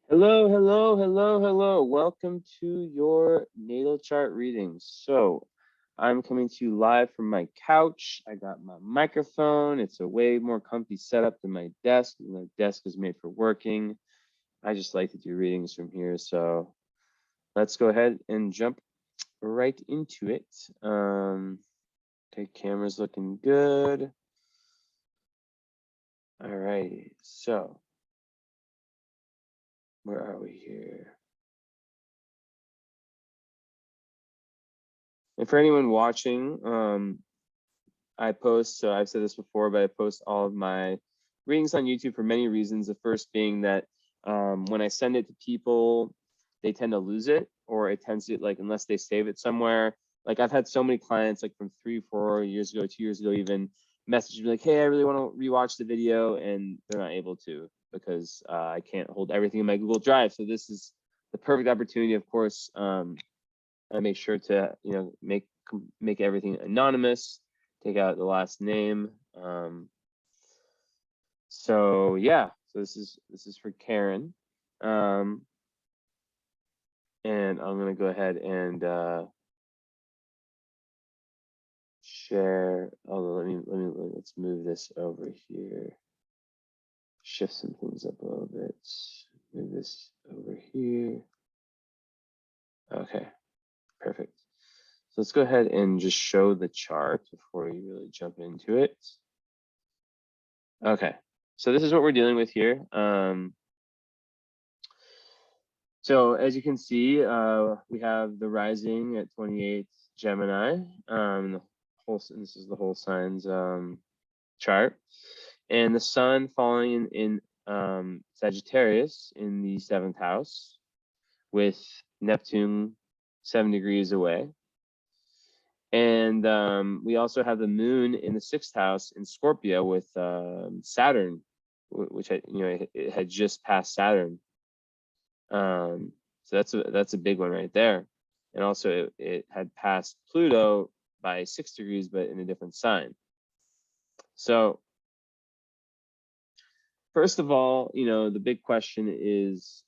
Hello, hello, hello, hello. Welcome to your natal chart readings. So I'm coming to you live from my couch. I got my microphone. It's a way more comfy setup than my desk. My desk is made for working. I just like to do readings from here. So let's go ahead and jump right into it. Okay, camera's looking good. All right, so where are we here? And for anyone watching, I post, so I've said this before, but I post all of my readings on YouTube for many reasons. The first being that when I send it to people, they tend to lose it, or it tends to, like, unless they save it somewhere. Like, I've had so many clients, like from 3-4 years ago, 2 years ago even, message me like, hey, I really want to rewatch the video, and they're not able to because I can't hold everything in my Google Drive. So this is the perfect opportunity, of course. I make sure to, make everything anonymous, take out the last name. So yeah, so this is for Karen. And I'm gonna go ahead and share. Oh, let's move this over here. Shift some things up a little bit. Move this over here. Okay, perfect. So let's go ahead and just show the chart before you really jump into it. Okay, so this is what we're dealing with here. So as you can see, we have the rising at 28 Gemini. This is the whole signs chart, and the sun falling in Sagittarius in the 7th house, with Neptune 7 degrees away. And we also have the moon in the 6th house in Scorpio with Saturn, which it had just passed Saturn. So that's a big one right there. And also it had passed Pluto by 6 degrees, but in a different sign. So first of all, the big question is,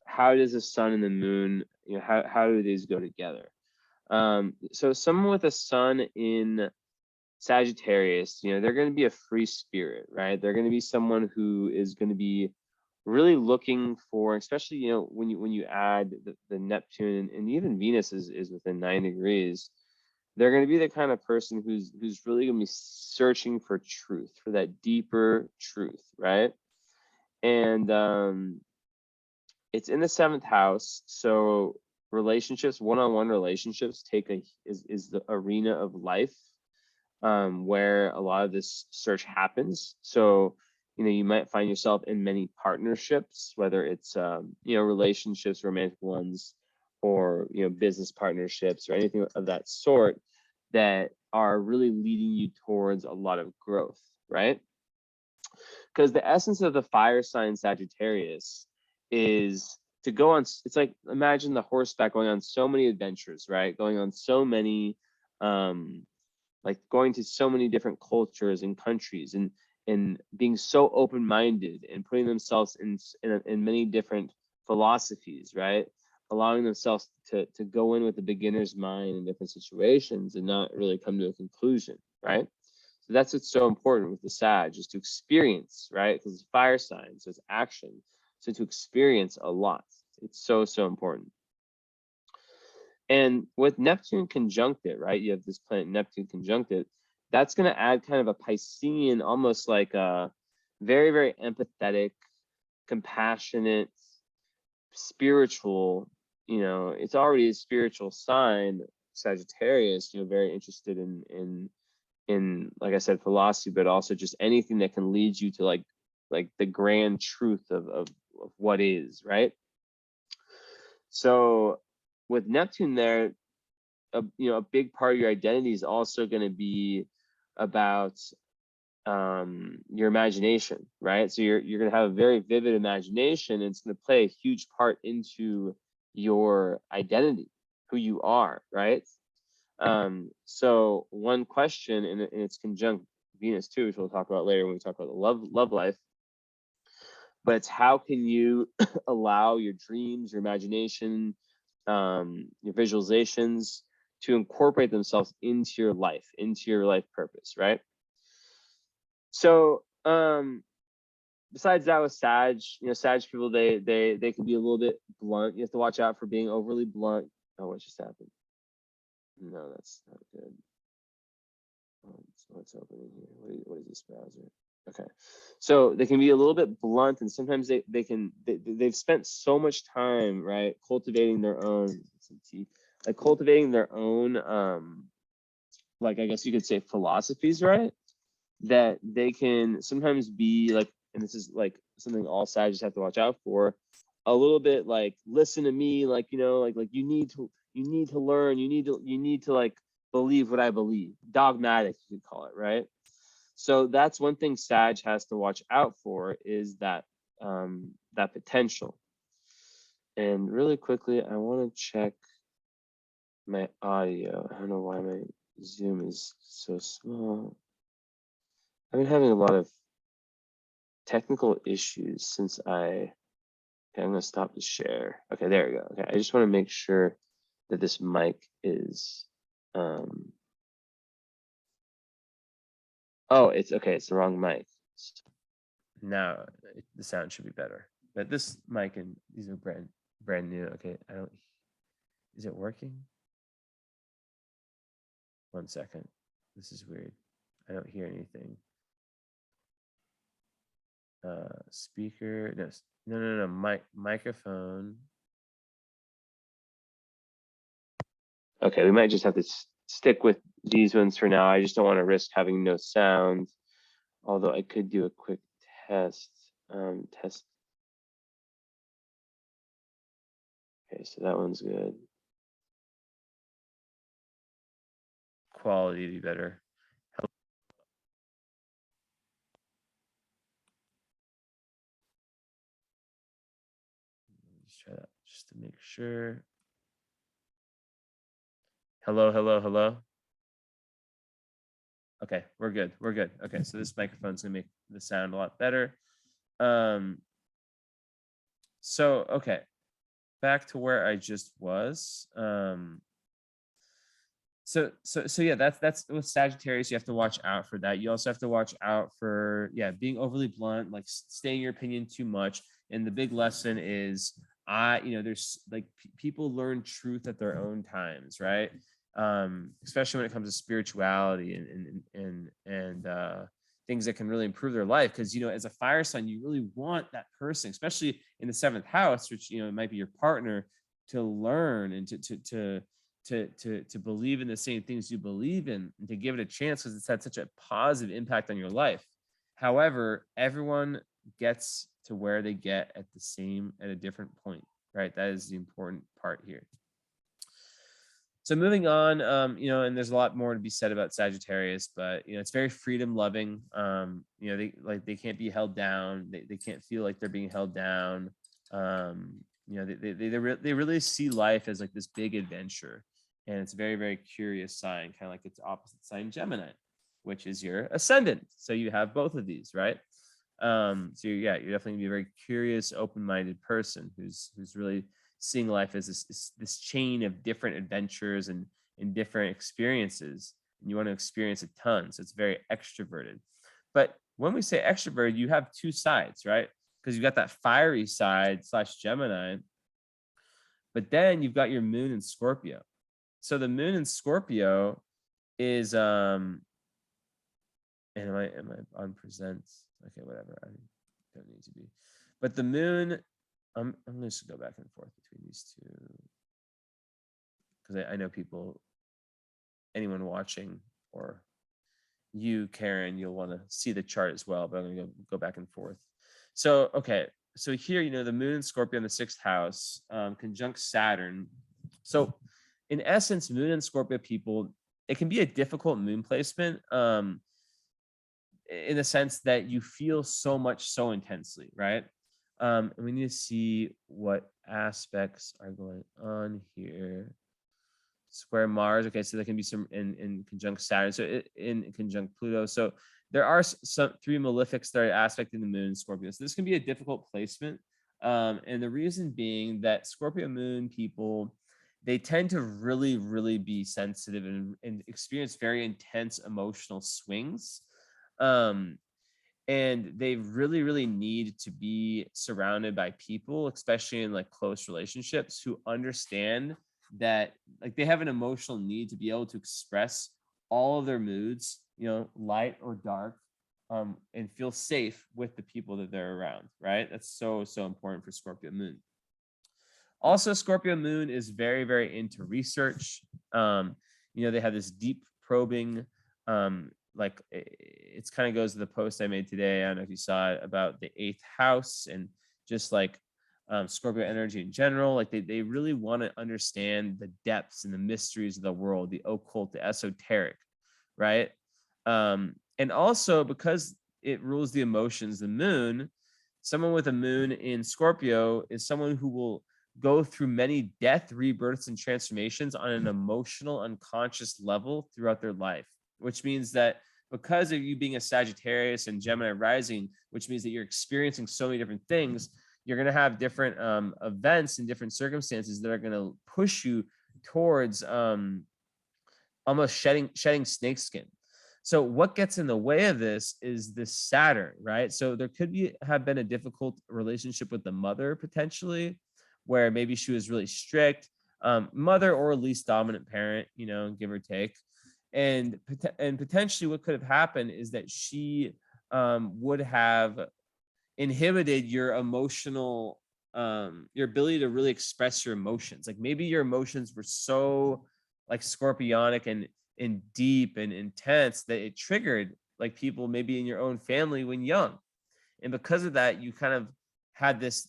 how does the sun and the moon, how do these go together? So someone with a sun in Sagittarius, they're going to be a free spirit, right? They're going to be someone who is going to be really looking for, especially, when you add the Neptune, and even Venus is within 9 degrees, they're going to be the kind of person who's really going to be searching for truth, for that deeper truth, right? And it's in the 7th house, so relationships, one-on-one relationships, is the arena of life, where a lot of this search happens. So, you might find yourself in many partnerships, whether it's, relationships, romantic ones, or, business partnerships, or anything of that sort, that are really leading you towards a lot of growth, right? Because the essence of the fire sign Sagittarius is to go on. It's like, imagine the horseback going on so many adventures, right? Going on so many, like going to so many different cultures and countries, and being so open-minded, and putting themselves in many different philosophies, right? Allowing themselves to go in with a beginner's mind in different situations and not really come to a conclusion, right? So that's what's so important with the Sag, is to experience, right? Because it's fire sign, so it's action. So to experience a lot, it's so important. And with Neptune conjunct it, right? You have this planet Neptune conjunct it. That's going to add kind of a Piscean, almost like a very, very empathetic, compassionate, spiritual, it's already a spiritual sign, Sagittarius, very interested in, like I said, philosophy, but also just anything that can lead you to like the grand truth of what is, right? So with Neptune there, a big part of your identity is also going to be about your imagination, right? So you're going to have a very vivid imagination, and it's going to play a huge part into your identity, who you are, right? So one question, and it's conjunct Venus too, which we'll talk about later when we talk about the love life. but it's how can you allow your dreams, your imagination, your visualizations to incorporate themselves into your life purpose, right? So besides that, with Sag, Sag people, they can be a little bit blunt. You have to watch out for being overly blunt. Oh, what just happened? No, that's not good. What's opening here? What is this browser? Okay, so they can be a little bit blunt, and sometimes they've spent so much time, right, cultivating their own, like, I guess you could say, philosophies, right? That they can sometimes be like, and this is like something all sides just have to watch out for, a little bit like, listen to me, like, like you need to learn, you need to like believe what I believe, dogmatic, you could call it, right? So that's one thing Sag has to watch out for, is that that potential. And really quickly, I want to check my audio. I don't know why my Zoom is so small. I've been having a lot of technical issues since okay, I'm gonna stop the share. Okay, there we go. Okay, I just want to make sure that this mic is oh, it's okay, it's the wrong mic. Now the sound should be better. But this mic, and these are brand new. Okay, is it working? One second. This is weird. I don't hear anything. Speaker, no, microphone. Okay, we might just have to stick with these ones for now. I just don't want to risk having no sound, although I could do a quick test. Test. Okay, so that one's good. Quality to be better. Let's try that just to make sure. Hello. Okay, we're good. Okay, so this microphone's gonna make the sound a lot better. So okay, back to where I just was. So yeah, that's with Sagittarius. You have to watch out for that. You also have to watch out for being overly blunt, like saying your opinion too much. And the big lesson is, there's like people learn truth at their own times, right? Especially when it comes to spirituality and things that can really improve their life. Because as a fire sign, you really want that person, especially in the 7th house, which it might be your partner, to learn and to believe in the same things you believe in, and to give it a chance, because it's had such a positive impact on your life. However, everyone gets to where they get at a different point, right? That is the important part here. So moving on, and there's a lot more to be said about Sagittarius, but it's very freedom loving. They can't be held down. They can't feel like they're being held down. They really see life as like this big adventure, and it's a very, very curious sign, kind of like its opposite sign, Gemini, which is your ascendant. So you have both of these, right? So you're definitely gonna be a very curious, open-minded person who's really seeing life as this chain of different adventures and different experiences, and you want to experience a ton. So it's very extroverted. But when we say extroverted, you have two sides, right? Because you've got that fiery side / Gemini, but then you've got your moon in Scorpio. So the moon in Scorpio is and am I on presents? Okay, whatever. I don't need to be. But the moon, I'm just go back and forth between these two, because I know anyone watching, or you, Karen, you'll want to see the chart as well, but I'm going to go back and forth. So, okay. So here, the moon in Scorpio in the 6th house, conjunct Saturn. So in essence, moon and Scorpio people, it can be a difficult moon placement, in the sense that you feel so much so intensely, right? And we need to see what aspects are going on here. Square Mars. Okay, so there can be some in conjunct Saturn, so in conjunct Pluto. So there are some 3 malefics that are aspecting the moon in Scorpio. So this can be a difficult placement. And the reason being that Scorpio moon people, they tend to really, really be sensitive and experience very intense emotional swings. Um, and they really, really need to be surrounded by people, especially in like close relationships, who understand that like they have an emotional need to be able to express all of their moods, light or dark, and feel safe with the people that they're around, right? That's so, so important for Scorpio moon. Also, Scorpio moon is very, very into research. They have this deep probing, like it's kind of goes to the post I made today. I don't know if you saw it, about the 8th house and just like Scorpio energy in general. Like they really want to understand the depths and the mysteries of the world, the occult, the esoteric, right? And also because it rules the emotions, the moon, someone with a moon in Scorpio is someone who will go through many death, rebirths, and transformations on an emotional, unconscious level throughout their life, which means that because of you being a Sagittarius and Gemini rising, which means that you're experiencing so many different things, you're going to have different events and different circumstances that are going to push you towards almost shedding snakeskin. So what gets in the way of this is this Saturn, right? So there could have been a difficult relationship with the mother potentially, where maybe she was really strict, mother or least dominant parent, give or take. And potentially what could have happened is that she would have inhibited your emotional, your ability to really express your emotions. Like maybe your emotions were so like scorpionic and deep and intense that it triggered like people maybe in your own family when young. And because of that, you kind of had this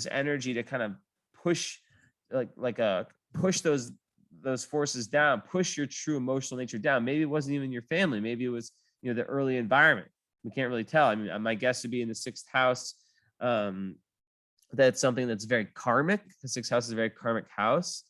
energy to kind of push push those forces down, push your true emotional nature down. Maybe it wasn't even your family. Maybe it was, the early environment. We can't really tell. I mean, my guess would be in the 6th house. That's something that's very karmic. The 6th house is a very karmic house.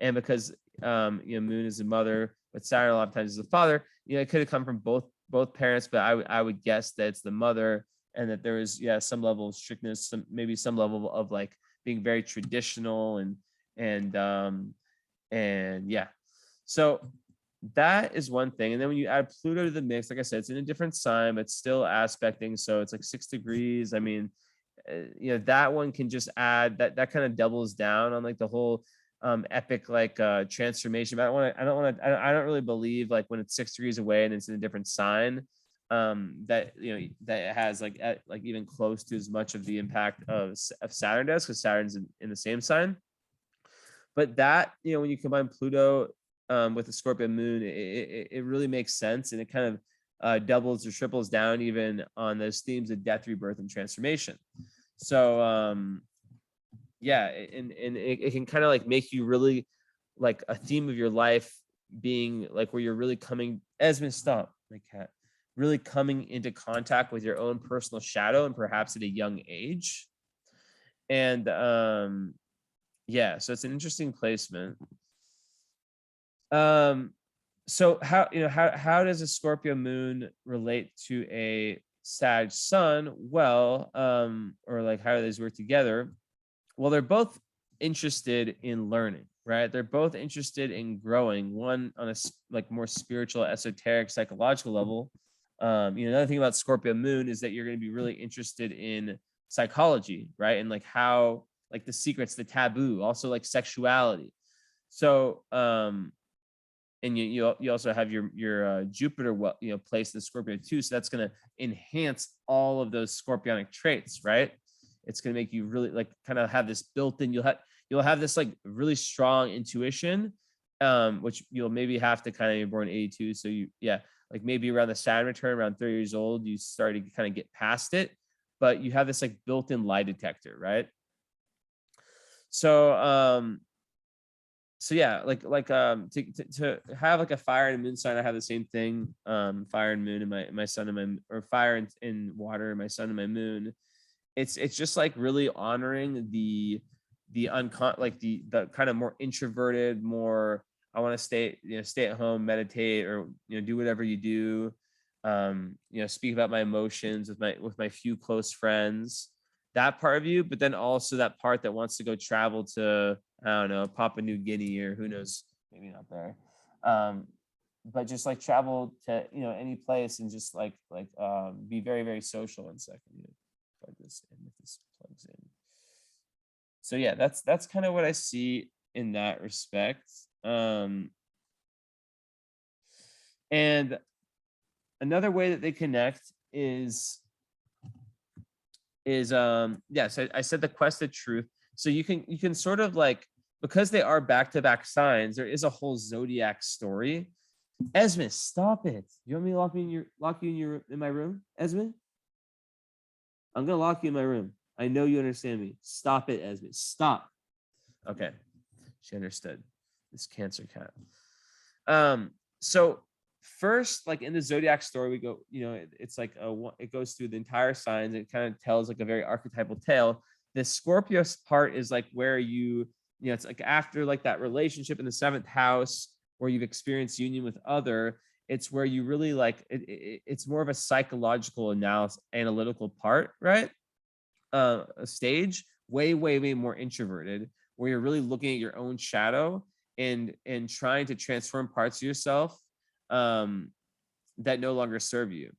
And because, moon is the mother, but Saturn a lot of times is the father, it could have come from both parents, but I would guess that it's the mother, and that there is, some level of strictness, maybe some level of like being very traditional and yeah. So that is one thing. And then when you add Pluto to the mix, like I said, it's in a different sign, but still aspecting. So it's like 6 degrees. I mean, that one can just add that kind of doubles down on like the whole epic like transformation. But I don't really believe like when it's 6 degrees away and it's in a different sign, that that it has like even close to as much of the impact of Saturn does, because Saturn's in the same sign. But that, when you combine Pluto with the Scorpio moon, it really makes sense, and it kind of doubles or triples down even on those themes of death, rebirth, and transformation. So yeah, and it can kind of like make you really like a theme of your life being like where you're really coming, Esmond, stop, my cat, really coming into contact with your own personal shadow, and perhaps at a young age. And yeah, so it's an interesting placement. So how does a Scorpio moon relate to a Sag sun? Well, or like how do these work together? Well, they're both interested in learning, right? They're both interested in growing, one on a like more spiritual, esoteric, psychological level. Another thing about Scorpio moon is that you're going to be really interested in psychology, right? And like how, like the secrets, the taboo, also like sexuality. So, and you also have your Jupiter, placed in Scorpio too. So that's going to enhance all of those scorpionic traits, right? It's going to make you really like kind of have this built-in. You'll have this like really strong intuition, which you'll maybe have to kind of, you're born in 82, so like maybe around the Saturn return, around 30 years old, you start to kind of get past it, but you have this like built-in lie detector, right? So yeah, to have like a fire and moon sign, I have the same thing. Fire and moon, and my sun and my, or fire and water, my sun and my moon. It's just like really honoring the kind of more introverted, more, I want to stay at home, meditate, or do whatever you do. speak about my emotions with my few close friends, that part of you, but then also that part that wants to go travel to, I don't know, Papua New Guinea, or who knows, maybe not there. But just like travel to, any place, and just be very, very social. 1 second. Plug this in if this plugs in. So yeah, that's kind of what I see in that respect. And another way that they connect is so I said the quest of truth. So you can sort of like, because they are back-to-back signs, there is a whole zodiac story. Esme, stop it. You want me to lock you in my room, Esme? I'm gonna lock you in my room. I know you understand me. Stop it, Esme. Stop. Okay. She understood. This Cancer cat. So first, like in the zodiac story, we go, it's like it goes through the entire signs. It kind of tells like a very archetypal tale. The Scorpio part is like where it's like after like that relationship in the 7th house where you've experienced union with other. It's where you really like it's more of a psychological analytical part, right? A stage way more introverted, where you're really looking at your own shadow and trying to transform parts of yourself that no longer serve you.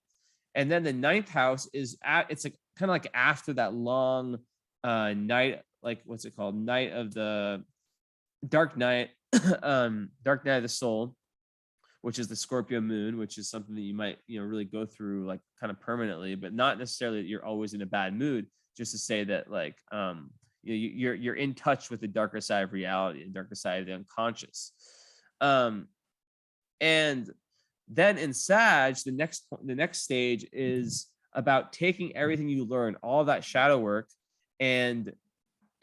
And then the 9th house is it's like kind of like after that long night, like what's it called, night of the dark night, dark night of the soul, which is the Scorpio moon, which is something that you might really go through like kind of permanently, but not necessarily that you're always in a bad mood. Just to say that like you're in touch with the darker side of reality, the darker side of the unconscious. And then in Sag, the next stage is about taking everything you learn, all that shadow work, and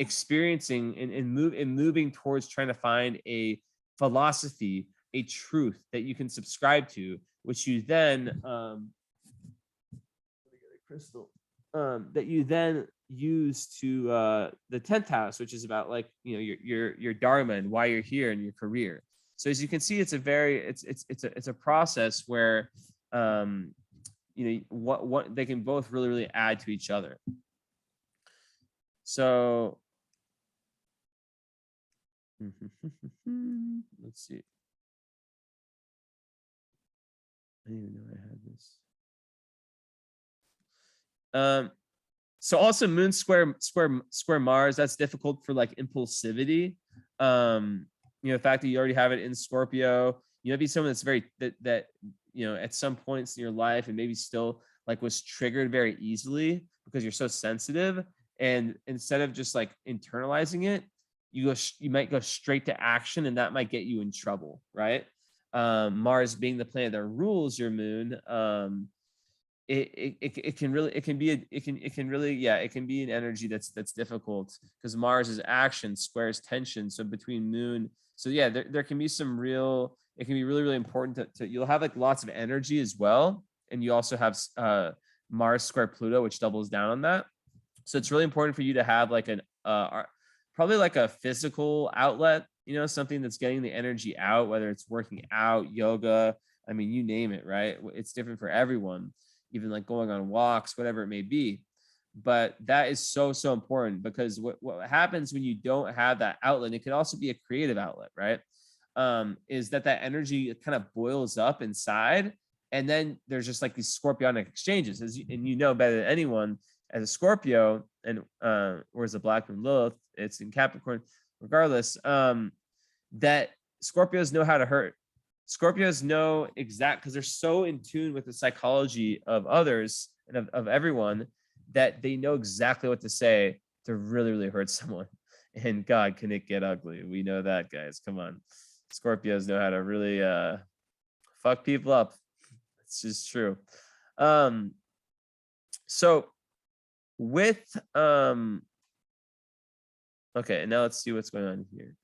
experiencing and moving towards trying to find a philosophy, a truth that you can subscribe to, which you then crystal that you then use to the 10th house, which is about like your dharma and why you're here and your career. So as you can see, it's a process where what they can both really add to each other. So let's see. I didn't even know I had this. So also Moon square Mars, that's difficult for like impulsivity. The fact that you already have it in Scorpio, be someone that's very that at some points in your life and maybe still like was triggered very easily because you're so sensitive, and instead of just like internalizing it, you might go straight to action, and that might get you in trouble, right? Mars being the planet that rules your moon, it can be an energy that's difficult because Mars is action, squares tension. So between moon, so yeah, there can be some real, it can be really important to you'll have like lots of energy as well, and you also have Mars square Pluto, which doubles down on that. So it's really important for you to have like an probably like a physical outlet, something that's getting the energy out, whether it's working out, yoga, I mean, you name it, right? It's different for everyone, even like going on walks, whatever it may be. But that is so important, because what happens when you don't have that outlet, it can also be a creative outlet, right? Is that energy kind of boils up inside, and then there's just like these scorpionic exchanges, and you know better than anyone as a Scorpio, and whereas the Black Moon Lilith, it's in Capricorn, regardless, that Scorpios know how to hurt. Scorpios know because they're so in tune with the psychology of others and of everyone, that they know exactly what to say to really hurt someone. And God, can it get ugly? We know that, guys. Come on. Scorpios know how to really fuck people up. It's just true. So with okay, now let's see what's going on here.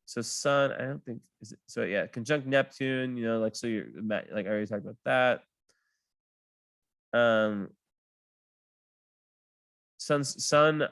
So Sun, I don't think is it, so yeah, conjunct Neptune, like, so you're like, I already talked about that. sun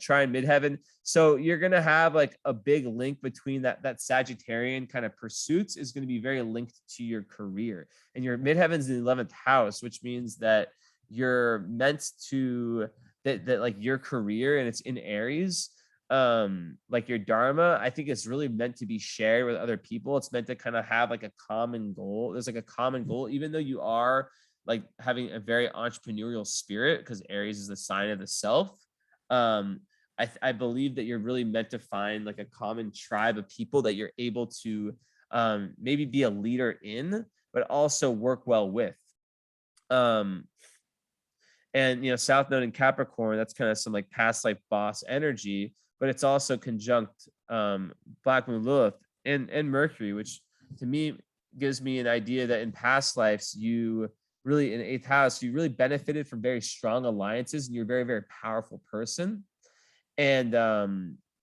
trine midheaven. So you're gonna have like a big link between that Sagittarian kind of pursuits is going to be very linked to your career, and your midheaven's in the 11th house, which means that you're meant to that like your career, and it's in Aries, like your dharma, I think it's really meant to be shared with other people. It's meant to kind of have like a common goal. There's like a common goal, even though you are like having a very entrepreneurial spirit, because Aries is the sign of the self. I believe that you're really meant to find like a common tribe of people that you're able to maybe be a leader in, but also work well with. And South Node in Capricorn, that's kind of some like past life boss energy, but it's also conjunct Black Moon Lilith and Mercury, which to me gives me an idea that in past lives, you really in 8th house, you really benefited from very strong alliances, and you're a very, very powerful person. And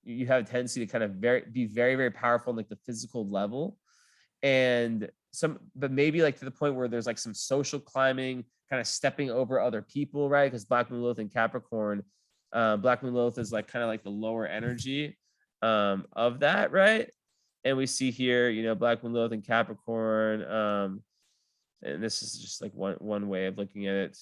you have a tendency to kind of be very, very powerful on like the physical level. And but maybe like to the point where there's like some social climbing, kind of stepping over other people, right? Because Black Moon Lilith in Capricorn, Black Moon Lilith is like kind of like the lower energy of that, right? And we see here, Black Moon Lilith in Capricorn, and this is just like one way of looking at it.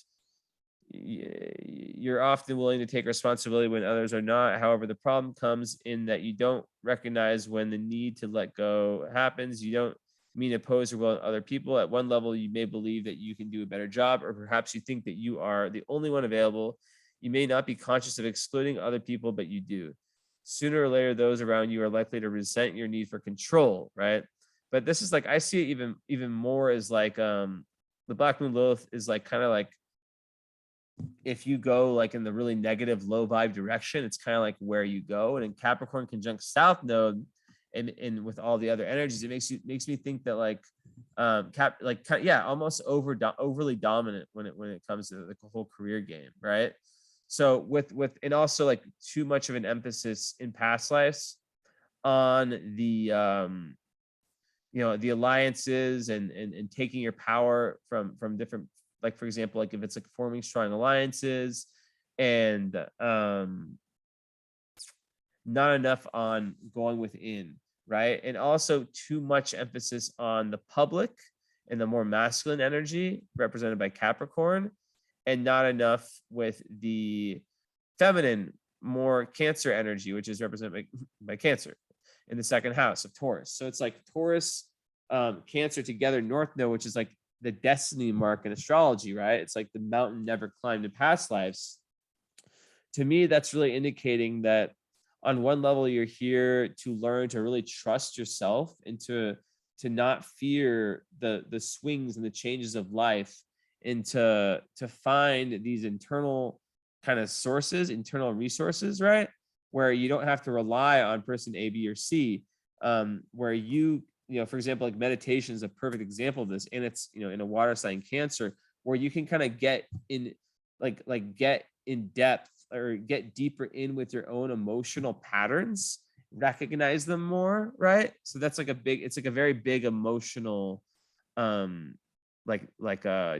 You're often willing to take responsibility when others are not. However, the problem comes in that you don't recognize when the need to let go happens. You don't mean to oppose your will to other people. At one level, you may believe that you can do a better job, or perhaps you think that you are the only one available. You may not be conscious of excluding other people, but you do. Sooner or later, those around you are likely to resent your need for control, right? But this is like, I see it even more as like the Black Moon Lilith is like kind of like, if you go like in the really negative low vibe direction, it's kind of like where you go. And in Capricorn conjunct South Node, and with all the other energies, it makes me think that like almost overly dominant when it comes to the whole career game, right? So with and also like too much of an emphasis in past lives on the the alliances and taking your power from different, like for example, like if it's like forming strong alliances, and not enough on going within, right? And also too much emphasis on the public and the more masculine energy represented by Capricorn, and not enough with the feminine, more Cancer energy, which is represented by Cancer in the 2nd house of Taurus. So it's like Taurus, Cancer together, North Node, which is like the destiny mark in astrology, right? It's like the mountain never climbed in past lives. To me, that's really indicating that on one level, you're here to learn to really trust yourself, and to not fear the swings and the changes of life, and to find these internal kind of sources, internal resources, right? Where you don't have to rely on person A, B, or C, where for example, like meditation is a perfect example of this. And it's, in a water sign Cancer, where you can kind of get in, get in depth, or get deeper in with your own emotional patterns, recognize them more, right? So that's like it's like a very big emotional,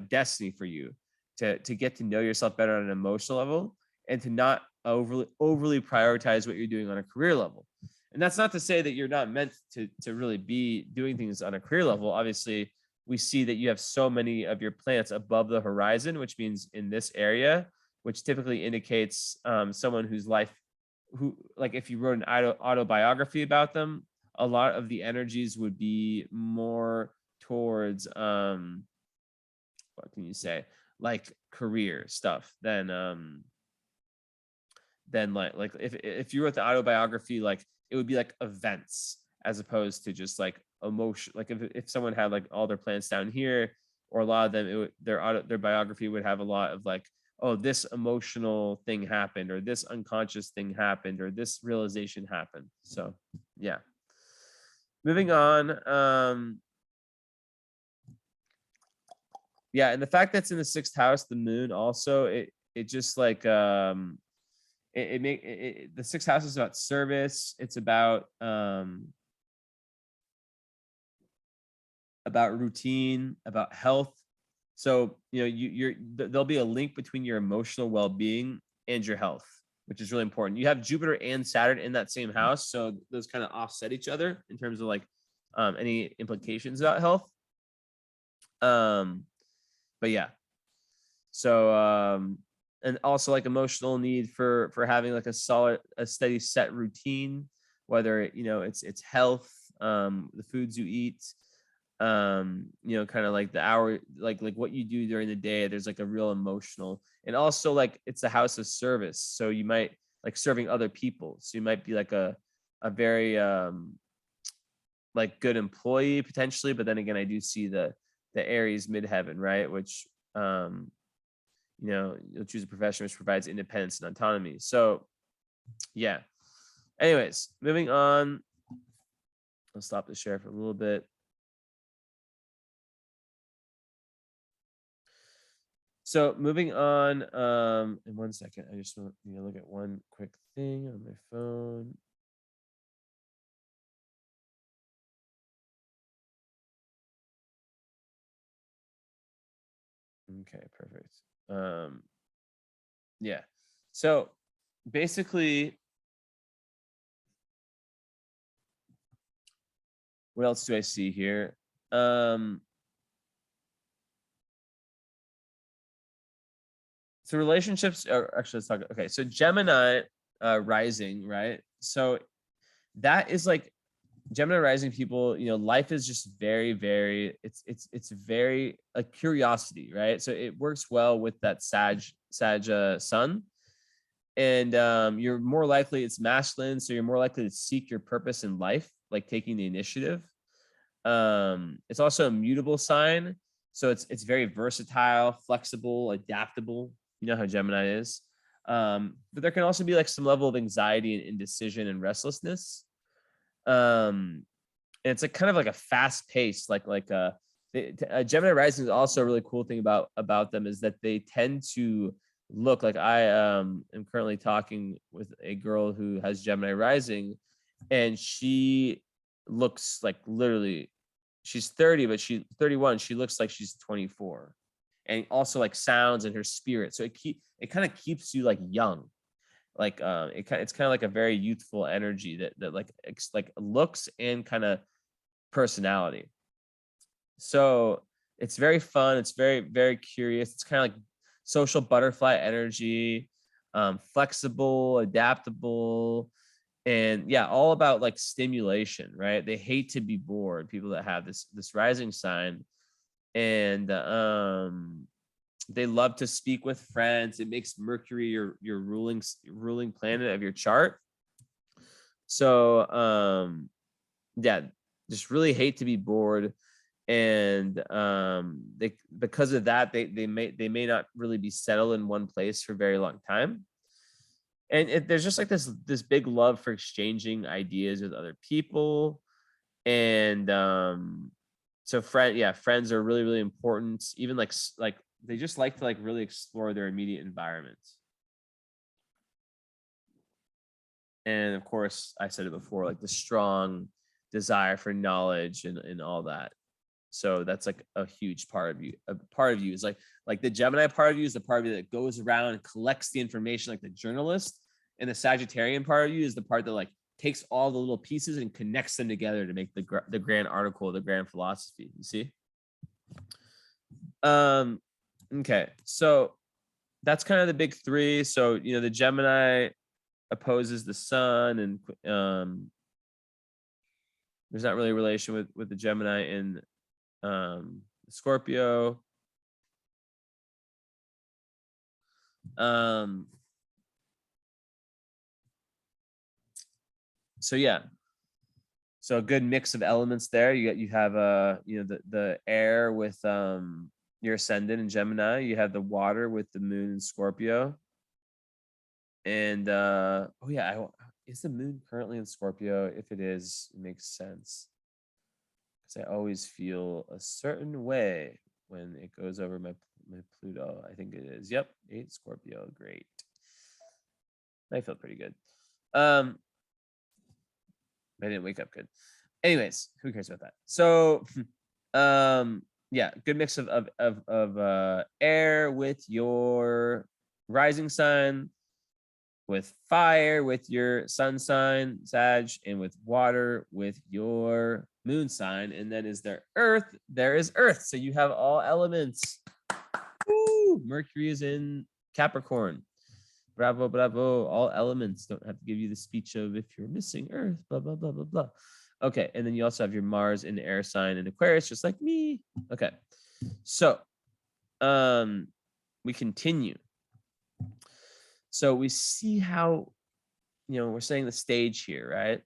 destiny for you to get to know yourself better on an emotional level, and to not overly prioritize what you're doing on a career level. And that's not to say that you're not meant to really be doing things on a career level. Obviously, we see that you have so many of your planets above the horizon, which means in this area, which typically indicates someone whose life, who, like if you wrote an autobiography about them, a lot of the energies would be more towards, what can you say, like career stuff than like if you wrote the autobiography, like it would be like events as opposed to just like emotion. Like if someone had like all their plans down here, or a lot of them, their biography would have a lot of like, oh, this emotional thing happened, or this unconscious thing happened, or this realization happened. So yeah. Moving on. Yeah, and the fact that's in the 6th house, the moon also, it just like the 6th house is about service. It's about routine, about health. So there'll be a link between your emotional well-being and your health, which is really important. You have Jupiter and Saturn in that same house, so those kind of offset each other in terms of like any implications about health. But yeah, so and also like emotional need for having like a steady set routine, whether it's health, the foods you eat, kind of like the hour, like what you do during the day. There's like a real emotional, and also like it's a house of service, so you might like serving other people, so you might be like a very like good employee potentially. But then again, I do see the Aries midheaven, right, which you'll choose a profession which provides independence and autonomy. So yeah, anyways, moving on. I'll stop the share for a little bit. So moving on, in 1 second, I just want to look at one quick thing on my phone. Okay, perfect. Yeah. So basically, what else do I see here? So relationships are actually, let's talk. Okay, so Gemini rising, right? So that is like Gemini rising people, life is just very, very, it's very a curiosity, right? So it works well with that Sag sun. And you're more likely, it's masculine, so you're more likely to seek your purpose in life, like taking the initiative. It's also a mutable sign, so it's very versatile, flexible, adaptable. You know how Gemini is. But there can also be like some level of anxiety and indecision and restlessness. And it's like kind of like a fast pace, Gemini rising is also a really cool thing about them is that they tend to look like, I am currently talking with a girl who has Gemini rising, and she looks like, literally, she's 30, but she's 31. She looks like she's 24, and also like sounds and her spirit. So it kind of keeps you like young. Like it's kind of like a very youthful energy that like looks and kind of personality. So it's very fun. It's very, very curious. It's kind of like social butterfly energy, flexible, adaptable, and yeah, all about like stimulation, right? They hate to be bored, people that have this rising sign. And they love to speak with friends. It makes Mercury your ruling planet of your chart. So yeah, just really hate to be bored. And they, because of that, they may not really be settled in one place for a very long time. And there's just like this big love for exchanging ideas with other people. And so friends are really, really important. Even like they just like to like really explore their immediate environment. And of course, I said it before, like the strong desire for knowledge and all that. So that's like a huge part of you. A part of you is like the Gemini part of you is the part of you that goes around and collects the information, like the journalist. And the Sagittarian part of you is the part that like takes all the little pieces and connects them together to make the grand article, the grand philosophy. You see? Okay, so that's kind of the big three. So the Gemini opposes the sun, and there's not really a relation with the Gemini in Scorpio. So yeah, so a good mix of elements there. You have the air with your ascendant in Gemini. You have the water with the moon in Scorpio. And oh yeah, is the moon currently in Scorpio? If it is, it makes sense, because I always feel a certain way when it goes over my Pluto. I think it is. Yep, 8 Scorpio. Great. I feel pretty good. I didn't wake up good. Anyways, who cares about that? So yeah, good mix of air with your rising sign. with fire with your sun sign, Sag, and with water with your moon sign. And then is there earth? There is earth. So you have all elements. Woo! Mercury is in Capricorn. Bravo, bravo. All elements. Don't have to give you the speech of if you're missing earth, blah, blah, blah, blah, blah. Okay. And then you also have your Mars in the air sign in Aquarius, just like me. Okay. So we continue. So we see how, we're setting the stage here, right?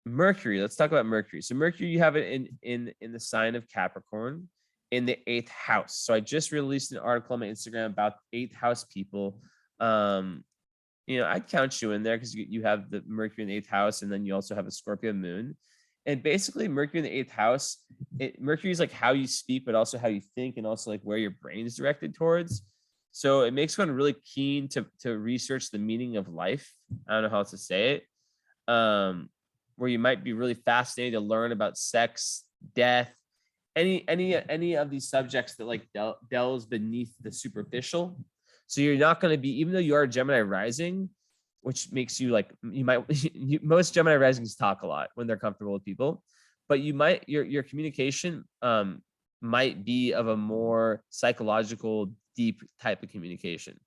Mercury, let's talk about Mercury. So Mercury, you have it in the sign of Capricorn in the 8th house. So I just released an article on my Instagram about 8th house people. I'd count you in there because you have the Mercury in the 8th house, and then you also have a Scorpio moon. And basically Mercury in the 8th house, Mercury is like how you speak, but also how you think, and also like where your brain is directed towards. So it makes one really keen to research the meaning of life. I don't know how else to say it. Where you might be really fascinated to learn about sex, death, any of these subjects that like delves beneath the superficial. So you're not going to be, even though you are a Gemini rising, which makes you like, most Gemini risings talk a lot when they're comfortable with people, but your communication might be of a more psychological, deep type of communication,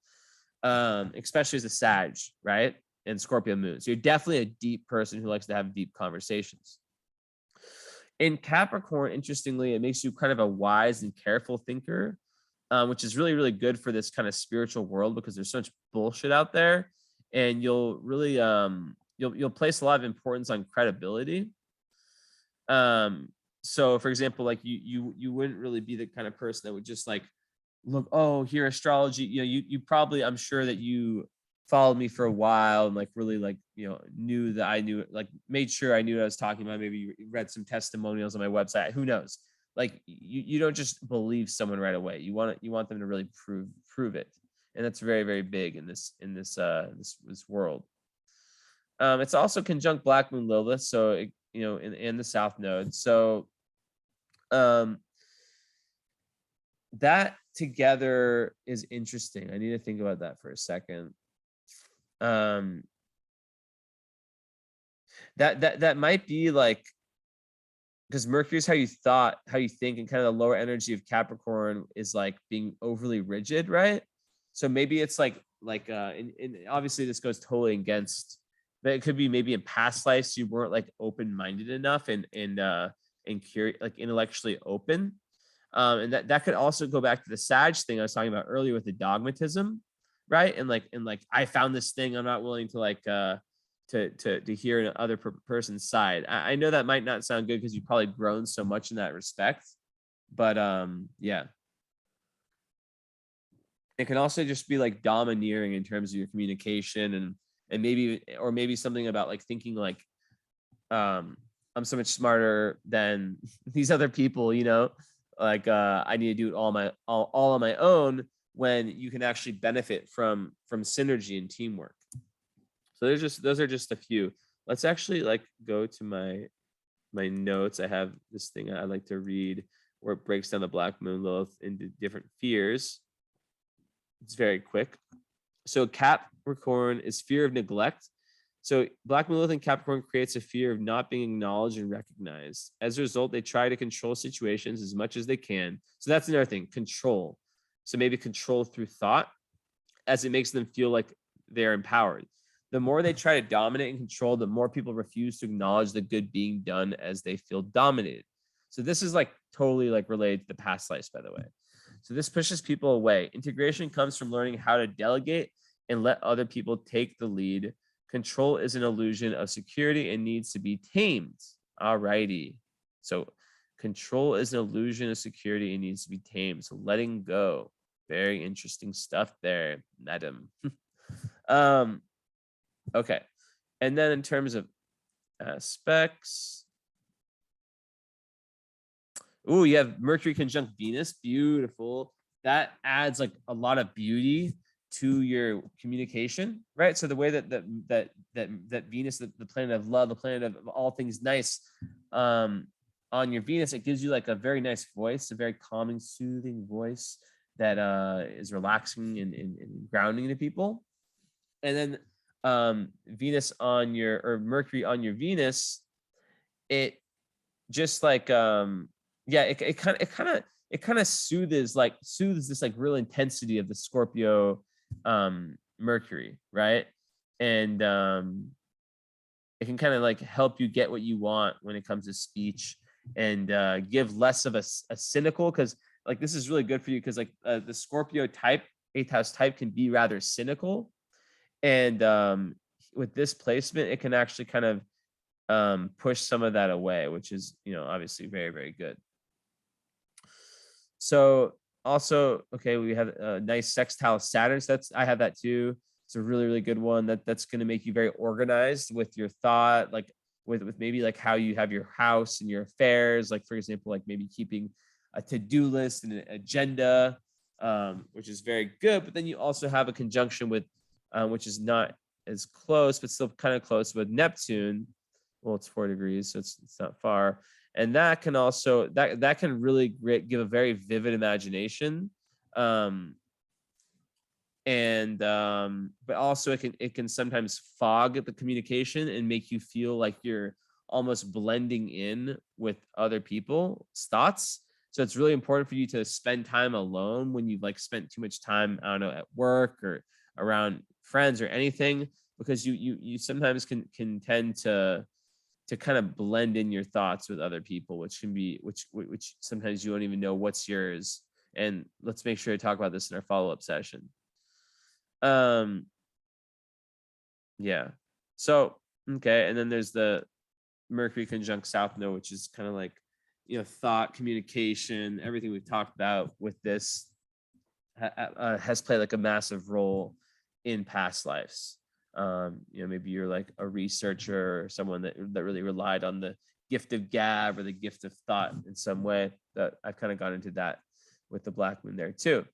especially as a Sag, right? And Scorpio moon. So you're definitely a deep person who likes to have deep conversations. In Capricorn, interestingly, it makes you kind of a wise and careful thinker, which is really, really good for this kind of spiritual world because there's so much bullshit out there. And you'll really, you'll place a lot of importance on credibility. So for example, like you wouldn't really be the kind of person that would just like, look, oh, here astrology, you probably, I'm sure that you followed me for a while and like really like knew that I knew, like made sure I knew what I was talking about. Maybe you read some testimonials on my website, who knows. Like you don't just believe someone right away. You want them to really prove it, and that's very, very big in this world. It's also conjunct Black Moon Lilith, so in the South Node. So that together is interesting. I need to think about that for a second. That might be like, because Mercury is how you think, and kind of the lower energy of Capricorn is like being overly rigid, right? So maybe it's like and obviously this goes totally against, but it could be maybe in past lives you weren't like open-minded enough and curious, like intellectually open. And that could also go back to the Sag thing I was talking about earlier with the dogmatism, right? And I found this thing, I'm not willing to like to hear another person's side. I know that might not sound good because you've probably grown so much in that respect, but yeah. It can also just be like domineering in terms of your communication, and maybe something about like thinking like I'm so much smarter than these other people, like I need to do it all on my own, when you can actually benefit from synergy and teamwork. So those are just a few. Let's actually like go to my notes. I have this thing I like to read where it breaks down the Black Moon Lilith into different fears. It's very quick. So Capricorn is fear of neglect. So Black Moon Lilith in Capricorn creates a fear of not being acknowledged and recognized. As a result, they try to control situations as much as they can. So that's another thing, control. So maybe control through thought, as it makes them feel like they're empowered. The more they try to dominate and control, the more people refuse to acknowledge the good being done as they feel dominated. So this is like totally like related to the past lives, by the way. So this pushes people away. Integration comes from learning how to delegate and let other people take the lead. Control is an illusion of security and needs to be tamed. All righty. So control is an illusion of security and needs to be tamed. So letting go. Very interesting stuff there, madam. Okay. And then in terms of aspects, oh, you have Mercury conjunct Venus. Beautiful. That adds like a lot of beauty to your communication, right? So the way that Venus, the planet of love, the planet of all things nice, on your Venus, it gives you like a very nice voice, a very calming, soothing voice. that is relaxing and grounding to people. And then Venus on your, or Mercury on your Venus, it just like yeah, it kind of soothes this like real intensity of the Scorpio Mercury, right? And it can kind of like help you get what you want when it comes to speech, and give less of a cynical, because like this is really good for you, because like the Scorpio type, 8th house type, can be rather cynical. And with this placement, it can actually kind of push some of that away, which is, obviously very, very good. So also, okay, we have a nice sextile Saturn. So I have that too. It's a really, really good one. That's going to make you very organized with your thought, like with maybe like how you have your house and your affairs. Like, for example, like maybe keeping a to-do list and an agenda, which is very good. But then you also have a conjunction with, which is not as close, but still kind of close, with Neptune. Well, it's 4 degrees, so it's not far. And that can also, that can really give a very vivid imagination. But also it can sometimes fog the communication and make you feel like you're almost blending in with other people's thoughts. So it's really important for you to spend time alone when you've like spent too much time, I don't know, at work or around friends or anything, because you sometimes can tend to kind of blend in your thoughts with other people, which can be, which sometimes you don't even know what's yours. And let's make sure to talk about this in our follow-up session. Yeah. So, okay. And then there's the Mercury conjunct South Node, which is kind of like, thought, communication, everything we've talked about with this has played like a massive role in past lives. Maybe you're like a researcher or someone that really relied on the gift of gab or the gift of thought in some way. That I've kind of gone into that with the Black Moon there too.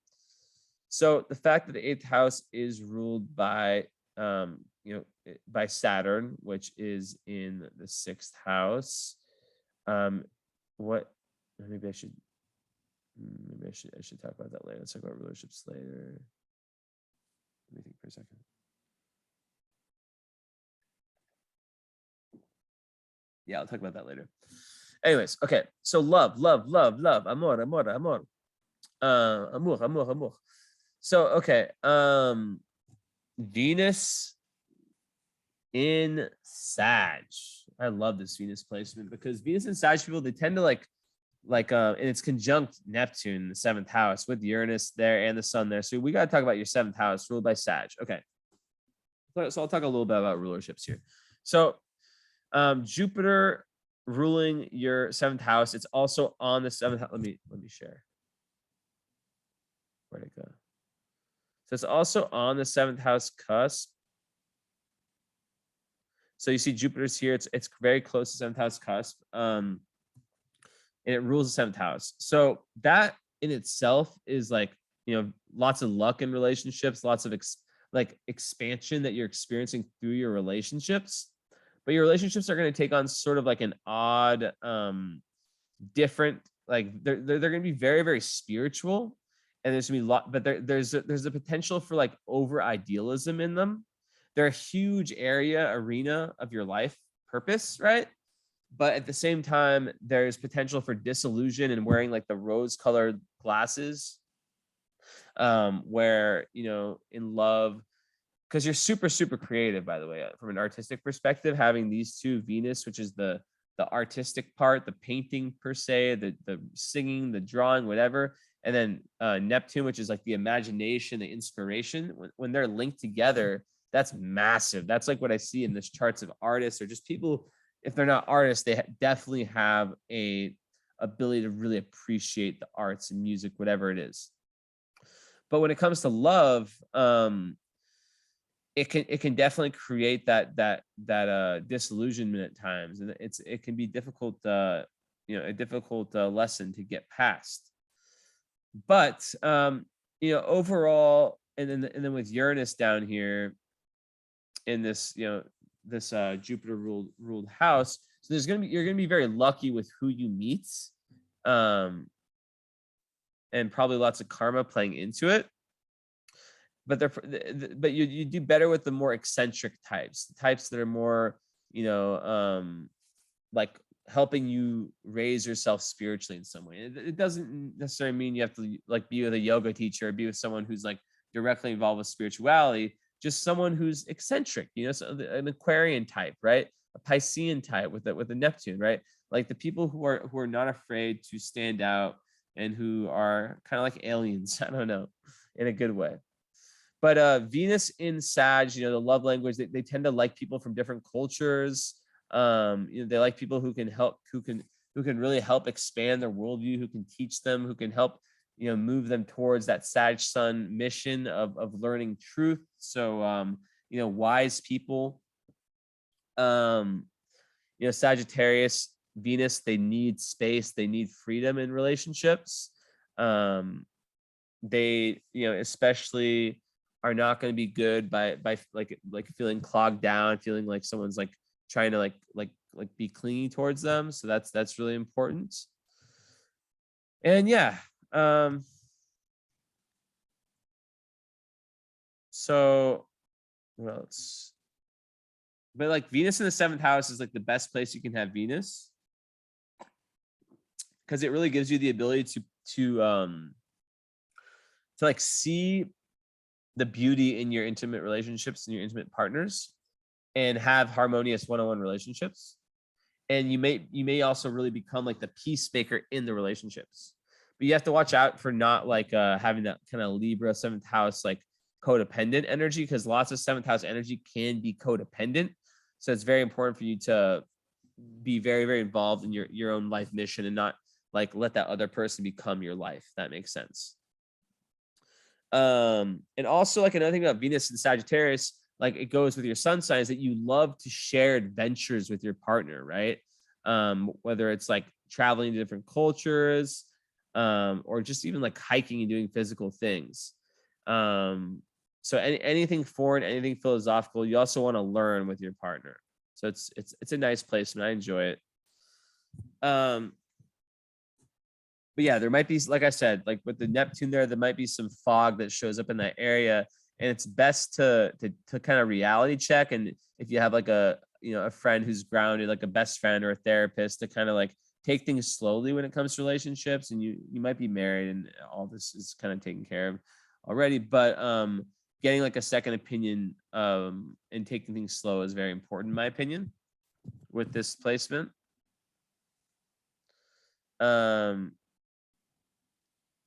So the fact that the 8th house is ruled by by Saturn, which is in the 6th house, maybe I should talk about that later. Let's talk about relationships later. Let me think for a second. Yeah, I'll talk about that later. Anyways, okay. So love, amor. Amor. So, okay. Venus in Sag. I love this Venus placement, because Venus and Sag people, they tend to and it's conjunct Neptune, the 7th house, with Uranus there and the sun there. So we got to talk about your 7th house ruled by Sag. Okay. So I'll talk a little bit about rulerships here. So Jupiter ruling your 7th house. It's also on the 7th house. Let me share. Where'd it go? So it's also on the 7th house cusp. So you see Jupiter's here. It's very close to 7th house cusp. And it rules the 7th house. So that in itself is like, lots of luck in relationships, lots of expansion that you're experiencing through your relationships. But your relationships are going to take on sort of like an odd, different, like they're going to be very, very spiritual, and there's going to be but there's a potential for like over idealism in them. They're a huge arena of your life purpose, right? But at the same time, there's potential for disillusion and wearing like the rose-colored glasses, where in love. Because you're super, super creative, by the way, from an artistic perspective, having these two, Venus, which is the artistic part, the painting per se, the singing, the drawing, whatever, and then Neptune, which is like the imagination, the inspiration. When they're linked together, that's massive. That's like what I see in this charts of artists, or just people. If they're not artists, they definitely have a ability to really appreciate the arts and music, whatever it is. But when it comes to love, it can definitely create that disillusionment at times, and it can be difficult, a difficult lesson to get past. But overall, and then with Uranus down here in this this Jupiter ruled house, so you're gonna be very lucky with who you meet. and probably lots of karma playing into it. But but you do better with the more eccentric types, the types that are more, like helping you raise yourself spiritually in some way. It doesn't necessarily mean you have to like be with a yoga teacher or be with someone who's like directly involved with spirituality. Just someone who's eccentric, so an Aquarian type, right? A Piscean type with a Neptune, right? Like the people who are not afraid to stand out and who are kind of like aliens. I don't know, in a good way. But Venus in Sag, the love language, they tend to like people from different cultures. They like people who can really help expand their worldview, who can teach them, who can help, move them towards that Sag Sun mission of learning truth. So, wise people. Sagittarius, Venus, they need space, they need freedom in relationships. They, especially are not going to be good by like feeling clogged down, feeling like someone's like trying to like be clingy towards them. So that's really important. And yeah, so what else? But like Venus in the 7th house is like the best place you can have Venus, because it really gives you the ability to like see the beauty in your intimate relationships and your intimate partners, and have harmonious one-on-one relationships. And you may also really become like the peacemaker in the relationships. But you have to watch out for not like having that kind of Libra 7th house like codependent energy, because lots of 7th house energy can be codependent. So it's very important for you to be very, very involved in your own life mission and not like let that other person become your life. That makes sense. And also like another thing about Venus and Sagittarius, like it goes with your sun sign, is that you love to share adventures with your partner, right? Whether it's like traveling to different cultures, or just even like hiking and doing physical things. So anything foreign, anything philosophical, you also want to learn with your partner. So it's a nice place, and I enjoy it. But yeah, there might be, like I said, like with the Neptune there might be some fog that shows up in that area, and it's best to kind of reality check. And if you have like a friend who's grounded, like a best friend or a therapist, to kind of like take things slowly when it comes to relationships. And you might be married and all this is kind of taken care of already, but getting like a second opinion and taking things slow is very important in my opinion with this placement.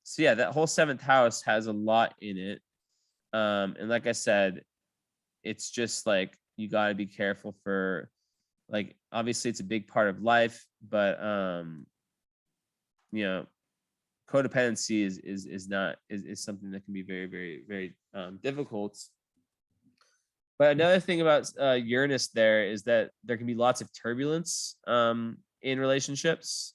So yeah, that whole 7th house has a lot in it. And like I said, it's just like, you got to be careful for, like, obviously it's a big part of life, but codependency is something that can be very, very, very difficult. But another thing about Uranus there is that there can be lots of turbulence in relationships.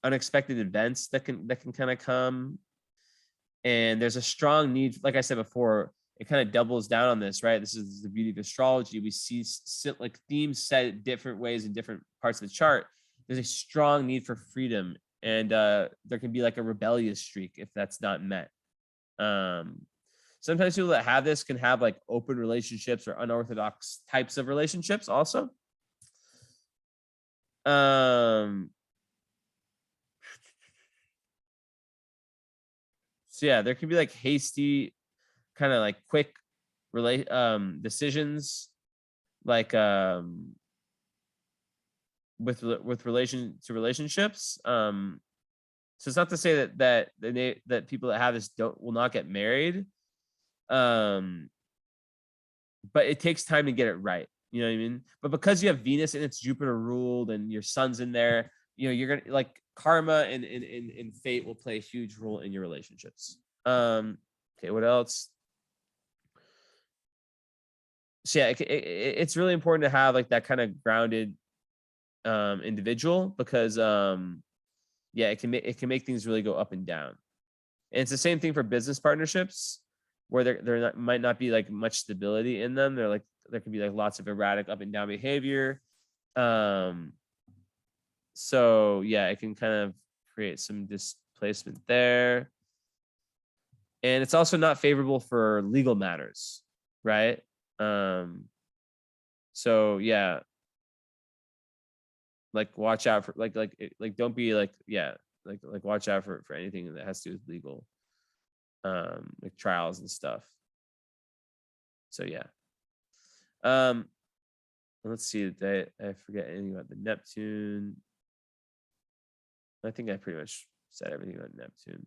Unexpected events that can kind of come, and there's a strong need, like I said before, it kind of doubles down on this, right? This is the beauty of astrology. We see like themes set different ways in different parts of the chart. There's a strong need for freedom, and there can be like a rebellious streak if that's not met. Sometimes people that have this can have like open relationships or unorthodox types of relationships also. So yeah, there can be like hasty, kind of like quick decisions, like with relation to relationships. So it's not to say that people that have this will not get married. But it takes time to get it right. You know what I mean? But because you have Venus and it's Jupiter ruled and your sun's in there, you're gonna like karma and fate will play a huge role in your relationships. Okay, what else? So yeah, it's really important to have like that kind of grounded individual, because yeah, it can make things really go up and down. And it's the same thing for business partnerships, where there might not be like much stability in them. There can be like lots of erratic up and down behavior. So yeah, it can kind of create some displacement there. And it's also not favorable for legal matters, right? So yeah, like watch out for like don't be like watch out for anything that has to do with legal, like trials and stuff. So yeah. Let's see. Did I forget anything about the Neptune? I think I pretty much said everything about Neptune.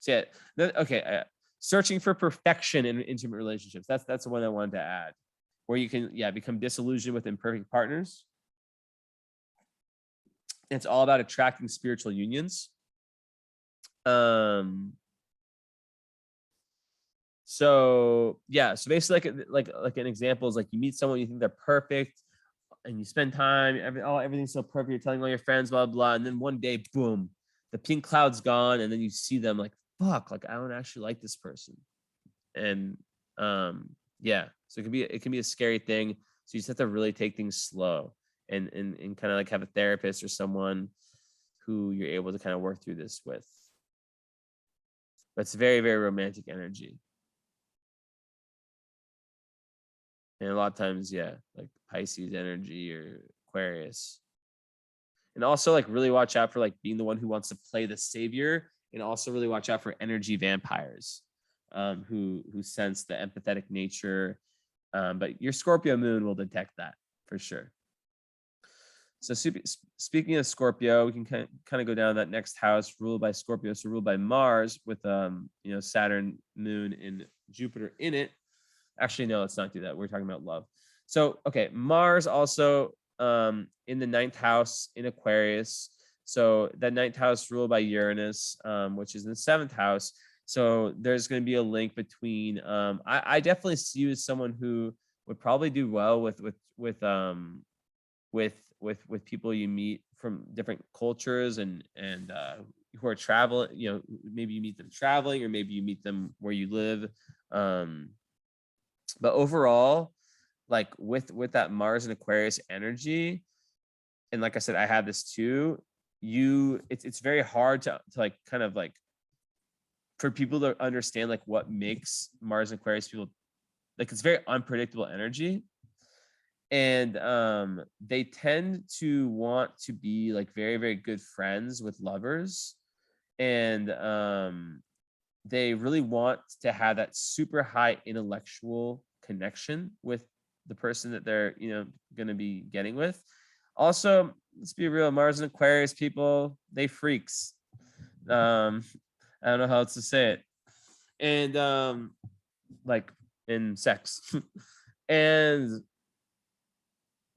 So yeah, okay. Searching for perfection in intimate relationships. That's the one I wanted to add, where you can become disillusioned with imperfect partners. It's all about attracting spiritual unions. So yeah, so basically like an example is like you meet someone, you think they're perfect, and you spend time, everything's so perfect, you're telling all your friends, blah, blah, and then one day, boom, the pink cloud's gone, and then you see them like, fuck, like I don't actually like this person. And yeah, so it can be a scary thing. So you just have to really take things slow and kind of like have a therapist or someone who you're able to kind of work through this with. But it's very, very romantic energy. And a lot of times, yeah, like Pisces energy or Aquarius. And also like really watch out for like being the one who wants to play the savior, and also really watch out for energy vampires, who sense the empathetic nature. But your Scorpio moon will detect that for sure. So speaking of Scorpio, we can kind of go down that next house ruled by Scorpio, so ruled by Mars with Saturn, Moon, and Jupiter in it. Actually, no, let's not do that. We're talking about love. So, okay, Mars also in the 9th house in Aquarius. So that 9th house ruled by Uranus, which is in the 7th house. So there's going to be a link between. I definitely see you as someone who would probably do well with people you meet from different cultures and who are traveling. Maybe you meet them traveling, or maybe you meet them where you live. But overall, like with that Mars and Aquarius energy, and like I said, I have this too. It's very hard to like kind of like for people to understand like what makes Mars and Aquarius people, like it's very unpredictable energy. And they tend to want to be like very, very good friends with lovers. And they really want to have that super high intellectual connection with the person that they're going to be getting with. Also, let's be real, Mars and Aquarius people, they freaks. I don't know how else to say it. And like in sex. And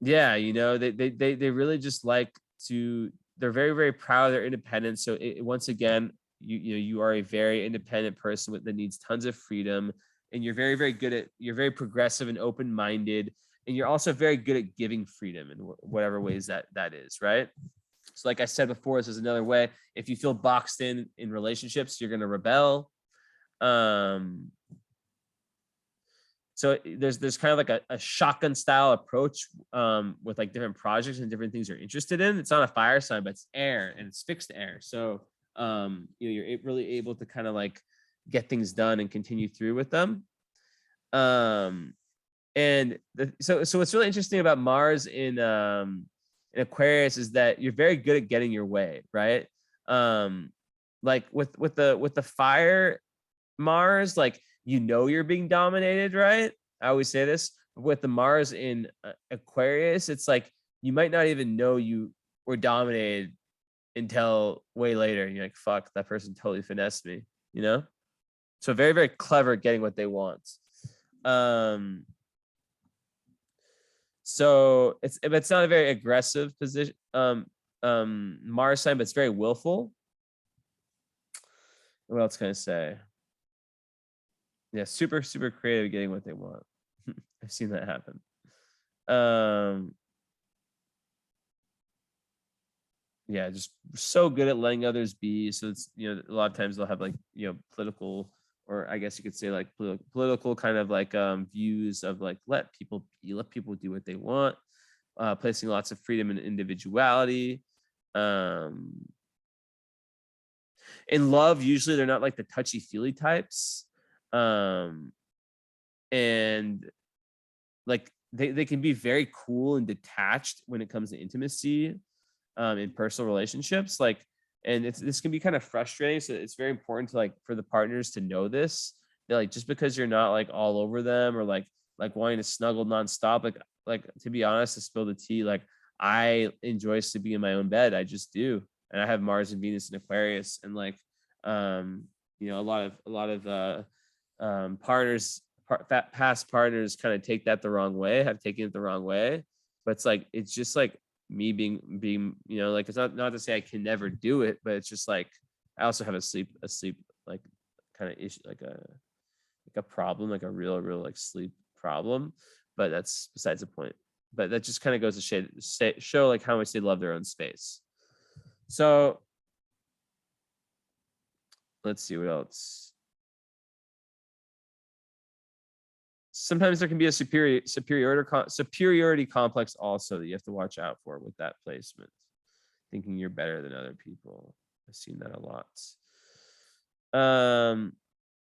yeah, they really just like to, they're very, very proud of their independence. So once again, you are a very independent person that needs tons of freedom, and you're very, very good at, you're very progressive and open-minded, and you're also very good at giving freedom in whatever ways that is, right? So like I said before, this is another way. If you feel boxed in relationships, you're going to rebel. So there's kind of like a shotgun style approach with like different projects and different things you're interested in. It's not a fire sign, but it's air, and it's fixed air. So you're really able to kind of like get things done and continue through with them. So what's really interesting about Mars in Aquarius is that you're very good at getting your way, right? Like with the fire Mars, like you're being dominated, right? I always say this. With the Mars in Aquarius, it's like you might not even know you were dominated until way later. And you're like, fuck, that person totally finessed me, So very, very clever at getting what they want. So it's not a very aggressive position, Mars sign, but it's very willful. What else can I say? Yeah, super, super creative getting what they want. I've seen that happen. Yeah, just so good at letting others be. So it's, a lot of times they'll have like, political, or I guess you could say like political kind of like views of like, let people be, let people do what they want. placing lots of freedom and individuality. In love, usually they're not like the touchy-feely types. And like they can be very cool and detached when it comes to intimacy in personal relationships. Like, and this can be kind of frustrating. So it's very important to like for the partners to know this. That like just because you're not like all over them or like wanting to snuggle nonstop, like to be honest, to spill the tea, like I enjoy sleeping in my own bed. I just do. And I have Mars and Venus in Aquarius, and like you know, a lot of partners, past partners kind of take that the wrong way, have taken it the wrong way. But it's like it's just like me being you know, like it's not to say I can never do it, but it's just like I also have a sleep like kind of issue, like a problem, like a real like sleep problem. But that's besides the point. But that just kind of goes to show like how much they love their own space. So let's see what else. Sometimes there can be a superiority complex also that you have to watch out for with that placement. Thinking you're better than other people. I've seen that a lot.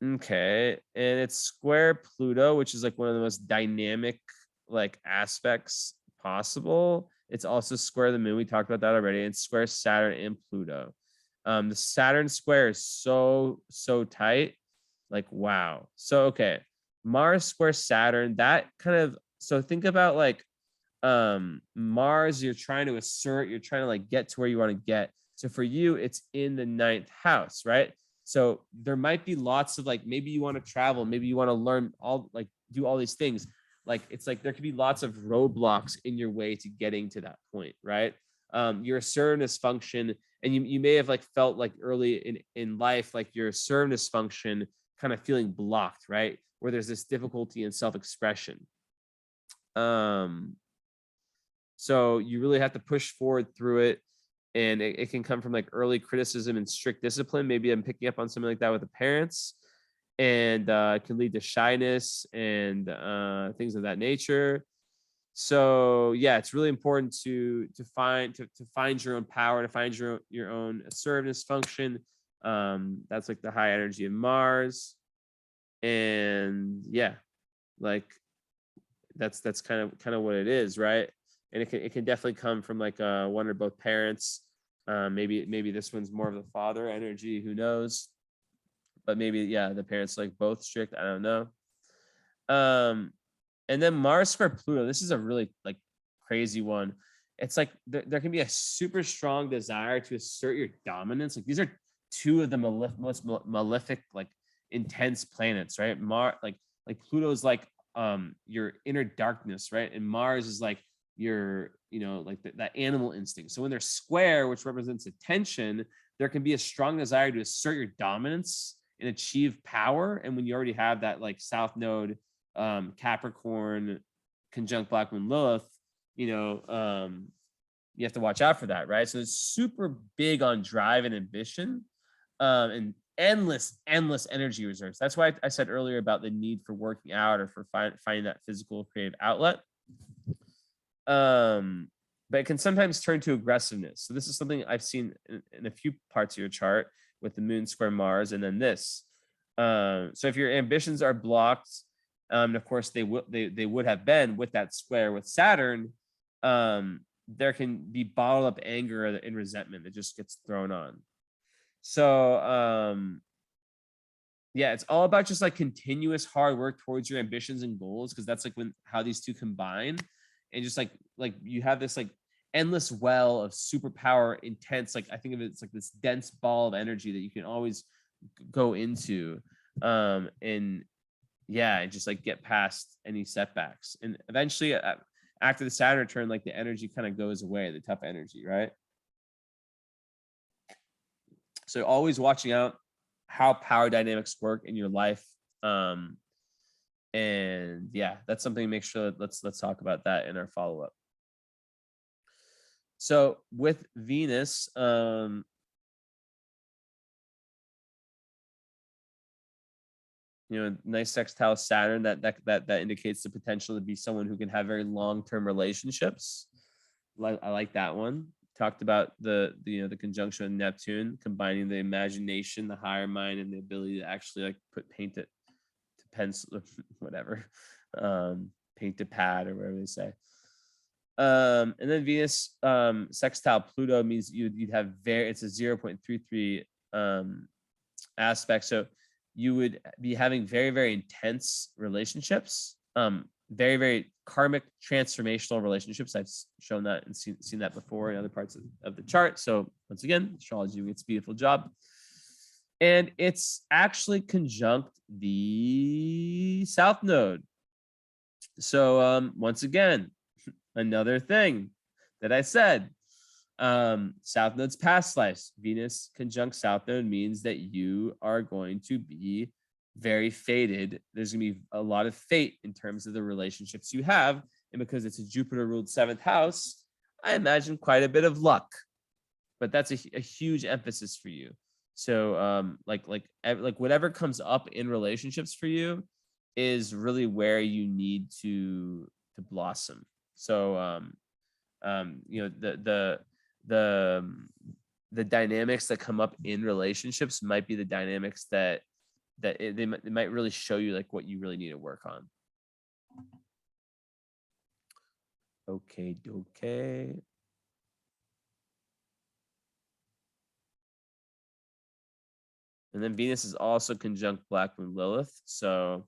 Okay, and it's square Pluto, which is like one of the most dynamic like aspects possible. It's also square the moon. We talked about that already. It's square Saturn and Pluto. The Saturn square is so tight. Like, wow. So, okay. Mars square Saturn, that kind of, so think about like Mars, you're trying to assert, you're trying to like get to where you want to get. So for you, it's in the 9th house, right? So there might be lots of like, maybe you want to travel, maybe you want to learn all, like do all these things. Like, it's like there could be lots of roadblocks in your way to getting to that point, right? Your assertiveness function, and you may have like felt like early in life, like your assertiveness function kind of feeling blocked, right? Where there's this difficulty in self-expression. So you really have to push forward through it. And it can come from like early criticism and strict discipline. Maybe I'm picking up on something like that with the parents. And it can lead to shyness and things of that nature. So yeah, it's really important to find your own power, to find your own assertiveness function. That's like the high energy of Mars. And yeah, like that's kind of what it is, right? And it can definitely come from like one or both parents. Maybe this one's more of the father energy, who knows? But maybe, yeah, the parents like both strict, I don't know. And then Mars square Pluto, this is a really like crazy one. It's like there can be a super strong desire to assert your dominance. Like these are two of the most malefic, like intense planets, right? Like Pluto is like your inner darkness, right? And Mars is like your, you know, like that animal instinct. So when they're square, which represents attention, there can be a strong desire to assert your dominance and achieve power. And when you already have that like South Node, Capricorn, conjunct Black Moon Lilith, you know, you have to watch out for that, right? So it's super big on drive and ambition, and endless energy reserves. That's why I said earlier about the need for working out or for finding that physical creative outlet. But it can sometimes turn to aggressiveness. So this is something I've seen in a few parts of your chart with the moon square Mars, and then this. So if your ambitions are blocked, and of course they would have been with that square with Saturn, there can be bottled up anger and resentment that just gets thrown on. So yeah, it's all about just like continuous hard work towards your ambitions and goals, because that's like how these two combine. And just like you have this like endless well of superpower, intense, like I think of it's like this dense ball of energy that you can always go into, and yeah, and just like get past any setbacks. And eventually after the Saturn return, like the energy kind of goes away, the tough energy, right? So always watching out how power dynamics work in your life. And yeah, that's something to make sure that let's talk about that in our follow-up. So with Venus, you know, nice sextile Saturn, that indicates the potential to be someone who can have very long-term relationships. I like that one. Talked about the the conjunction of Neptune, combining the imagination, the higher mind, and the ability to actually like paint it to pencil, whatever, paint to pad or whatever they say. And then Venus sextile Pluto means you'd have it's a 0.33 aspect. So you would be having very, very intense relationships, very, very karmic transformational relationships. I've shown that and seen that before in other parts of the chart. So once again, astrology doing its beautiful job. And it's actually conjunct the South Node. So once again, another thing that I said, South Node's past lives. Venus conjunct South Node means that you are going to be very fated. There's going to be a lot of fate in terms of the relationships you have. And because it's a Jupiter ruled 7th house, I imagine quite a bit of luck. But that's a huge emphasis for you. So like whatever comes up in relationships for you is really where you need to blossom. So the dynamics that come up in relationships might be the dynamics that they might really show you like what you really need to work on. Okay. And then Venus is also conjunct Black Moon Lilith. So,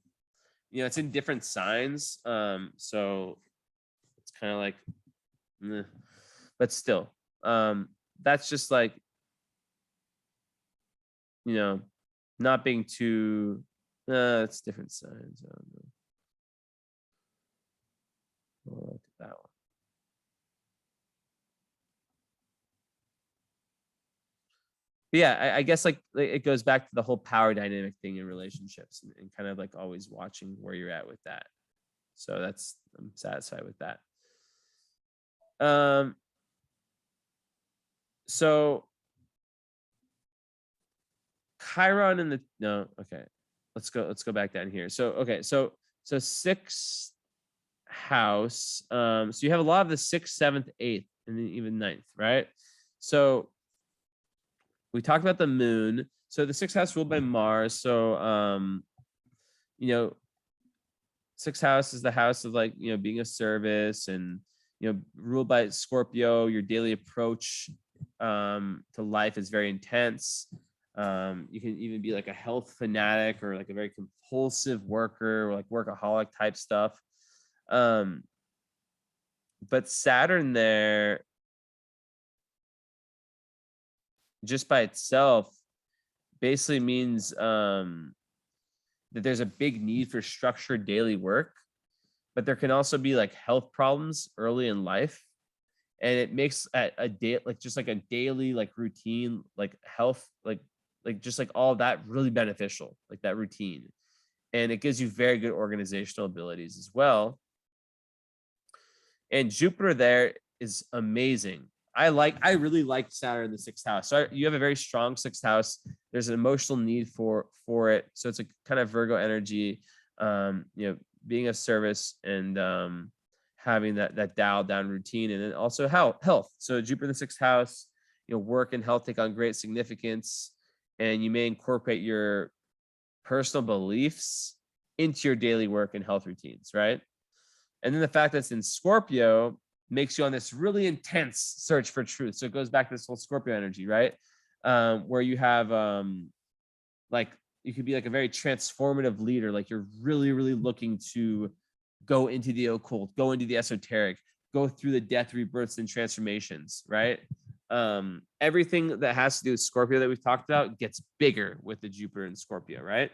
it's in different signs. So it's kind of like, but still, that's just like, not being too, it's different signs. I don't know. I'll look at that one. But yeah, I guess like it goes back to the whole power dynamic thing in relationships and kind of like always watching where you're at with that. So I'm satisfied with that. So Chiron in okay. Let's go back down here. So okay, so 6th house. So you have a lot of the 6th, 7th, 8th, and then even 9th, right? So we talked about the moon. So the 6th house ruled by Mars. So 6th house is the house of like being of service and ruled by Scorpio. Your daily approach to life is very intense. You can even be like a health fanatic or like a very compulsive worker or like workaholic type stuff. But Saturn there, just by itself, basically means that there's a big need for structured daily work, but there can also be like health problems early in life. And it makes a day like just like a daily like routine, like health, like just like all that really beneficial, like that routine. And it gives you very good organizational abilities as well. And Jupiter there is amazing. I really like Saturn in the 6th house. So you have a very strong 6th house. There's an emotional need for it. So it's a kind of Virgo energy, being of service and having that dialed down routine, and then also health. So Jupiter in the 6th house, work and health take on great significance, and you may incorporate your personal beliefs into your daily work and health routines, right? And then the fact that it's in Scorpio makes you on this really intense search for truth. So it goes back to this whole Scorpio energy, right? Where you have like you could be like a very transformative leader, like you're really, really looking to go into the occult, go into the esoteric, go through the death, rebirths, and transformations, right? Everything that has to do with Scorpio that we've talked about gets bigger with the Jupiter and Scorpio, right?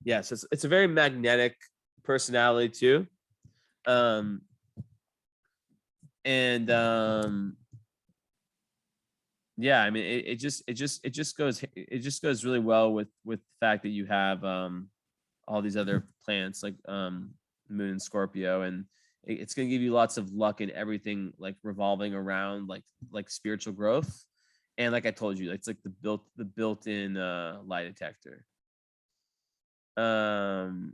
Yes, it's a very magnetic personality too. Yeah, I mean it just goes really well with the fact that you have all these other planets like Moon in Scorpio, and it's going to give you lots of luck in everything like revolving around like spiritual growth. And like I told you, it's like the built-in lie detector. Like,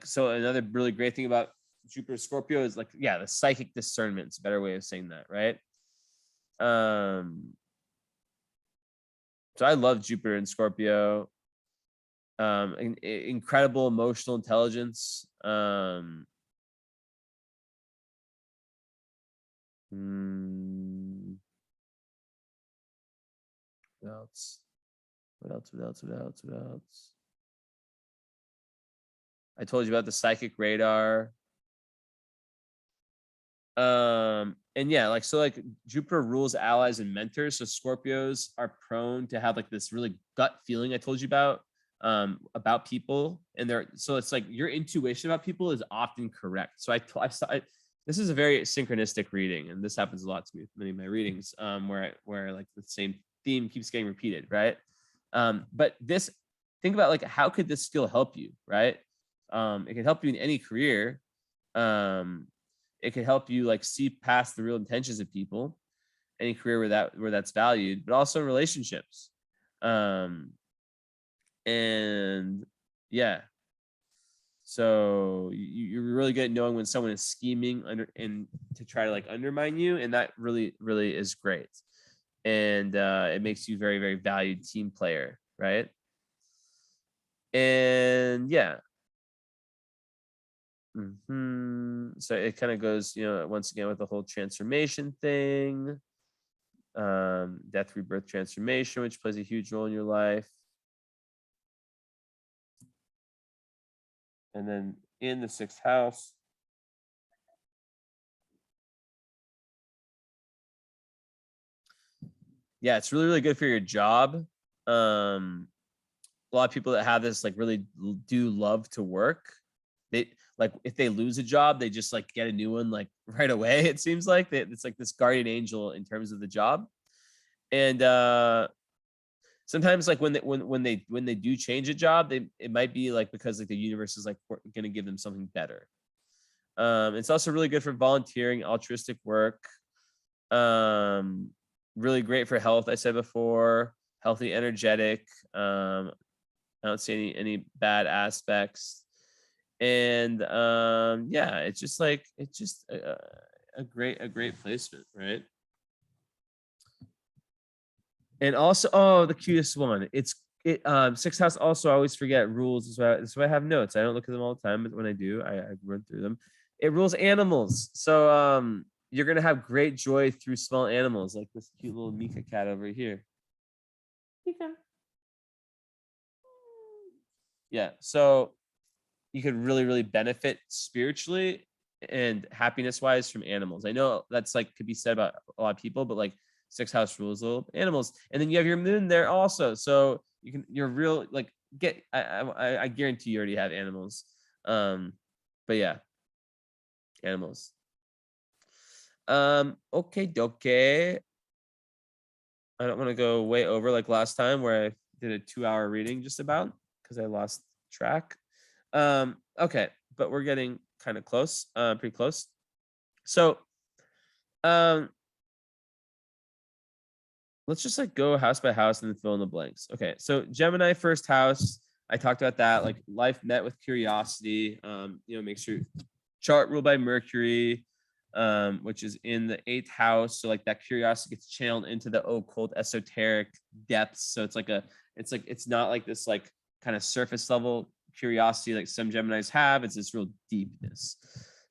so another really great thing about Jupiter Scorpio is like, yeah, the psychic discernment. It's a better way of saying that, right? So I love Jupiter in Scorpio. Incredible emotional intelligence. What else? What else? What else? What else? What else? I told you about the psychic radar. And yeah, like, so like Jupiter rules allies and mentors. So Scorpios are prone to have like this really gut feeling I told you about people. And so it's like your intuition about people is often correct. So this is a very synchronistic reading, and this happens a lot to me with many of my readings, where like the same theme keeps getting repeated, right? But think about like, how could this skill help you, right? It can help you in any career. It can help you like see past the real intentions of people, any career where that's valued, but also relationships. And yeah, so you're really good at knowing when someone is scheming and to try to like undermine you, and that really, really is great. And it makes you very, very valued team player, right? And yeah. So it kind of goes, once again with the whole transformation thing, death, rebirth, transformation, which plays a huge role in your life. And then in the 6th house, yeah, it's really, really good for your job. A lot of people that have this like really do love to work. They like, if they lose a job, they just like get a new one like right away. It seems like it's like this guardian angel in terms of the job. And sometimes like when they do change a job, it might be like because like the universe is like going to give them something better. It's also really good for volunteering, altruistic work. Really great for health. I said before, healthy, energetic. I don't see any bad aspects. And yeah, it's just a great placement, right? And also, the cutest one. 6th house also, I always forget rules. That's why I have notes. I don't look at them all the time, but when I do, I run through them. It rules animals. So you're gonna have great joy through small animals, like this cute little Mika cat over here. Mika. Yeah. So you could really, really benefit spiritually and happiness wise from animals. I know that's like could be said about a lot of people, but like 6th house rules little animals. And then you have your moon there also. So you're real like I guarantee you already have animals. But yeah, animals. Okay, doke. I don't want to go way over like last time where I did a 2-hour reading just about because I lost track. Okay, but we're getting kind of close, pretty close. So let's just like go house by house and then fill in the blanks. Okay, so Gemini 1st house, I talked about that, like life met with curiosity. Make sure chart ruled by Mercury, which is in the 8th house. So like that curiosity gets channeled into the occult, esoteric depths. So it's not like this like kind of surface level curiosity like some Geminis have. It's this real deepness.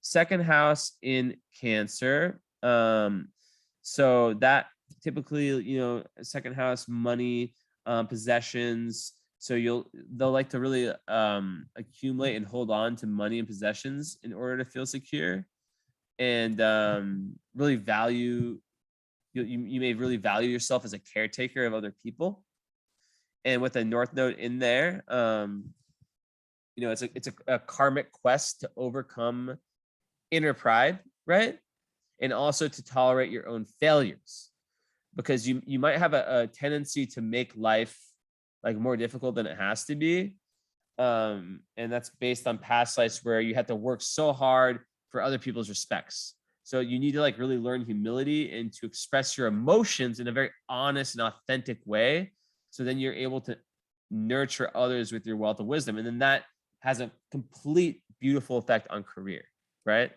2nd house in Cancer. So that typically, 2nd house, money, possessions. So they'll like to really accumulate and hold on to money and possessions in order to feel secure, and really value. You may really value yourself as a caretaker of other people. And with a North Node in there, it's a karmic quest to overcome inner pride, right? And also to tolerate your own failures, because you might have a tendency to make life like more difficult than it has to be. And that's based on past lives where you had to work so hard for other people's respects. So you need to like really learn humility and to express your emotions in a very honest and authentic way. So then you're able to nurture others with your wealth of wisdom. And then that has a complete beautiful effect on career, right?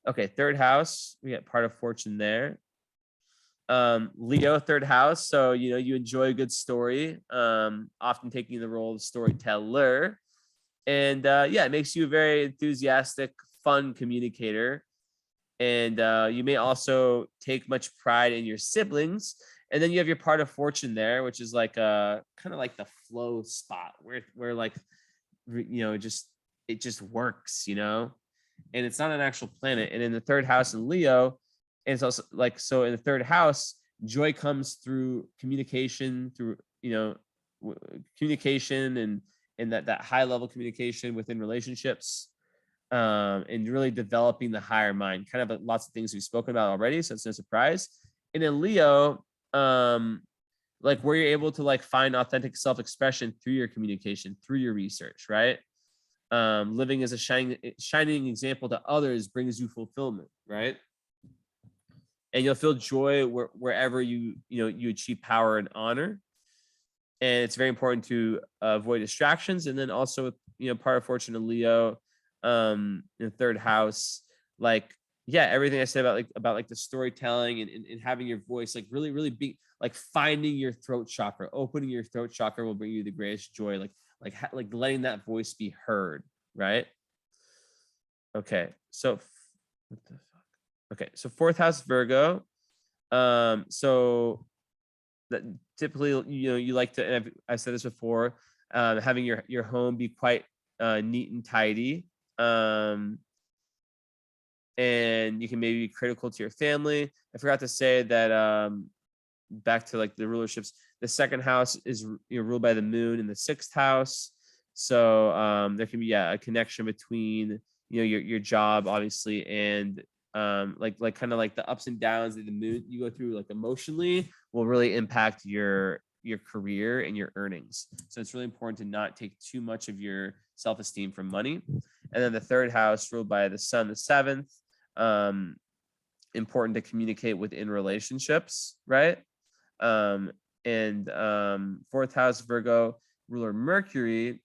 Okay, third house, we got part of fortune there. Leo, third house. So, you know, you enjoy a good story, often taking the role of storyteller. And yeah, it makes you a very enthusiastic, fun communicator. And you may also take much pride in your siblings. And then you have your part of fortune there, which is like kind of like the flow spot where like, you know, it just works, you know, and it's not an actual planet. And in the third house in Leo, and it's also like, so in the third house, joy comes through communication, through, you know, communication and that high level communication within relationships, and really developing the higher mind, kind of lots of things we've spoken about already. So it's no surprise. And in Leo, like where you're able to like find authentic self-expression through your communication, through your research, right? Living as a shining example to others brings you fulfillment, right? And you'll feel joy wherever you achieve power and honor. And it's very important to avoid distractions. And then also, you know, part of fortune in Leo, in the third house, like, yeah, everything I said about the storytelling and having your voice, like really be like finding your throat chakra, opening your throat chakra will bring you the greatest joy, like letting that voice be heard, right? Okay, so what the fuck? Okay, so fourth house Virgo. So that typically, you know, you like to, and I've said this before, having your home be quite neat and tidy. And you can maybe be critical to your family. I forgot to say that back to like the rulerships, the second house is, you know, ruled by the moon in the sixth house. So there can be a connection between, you know, your job obviously and like kind of like the ups and downs that the moon you go through like emotionally will really impact your career and your earnings. So it's really important to not take too much of your self-esteem from money. And then the third house ruled by the sun, the seventh, important to communicate within relationships, right? And fourth house Virgo ruler Mercury,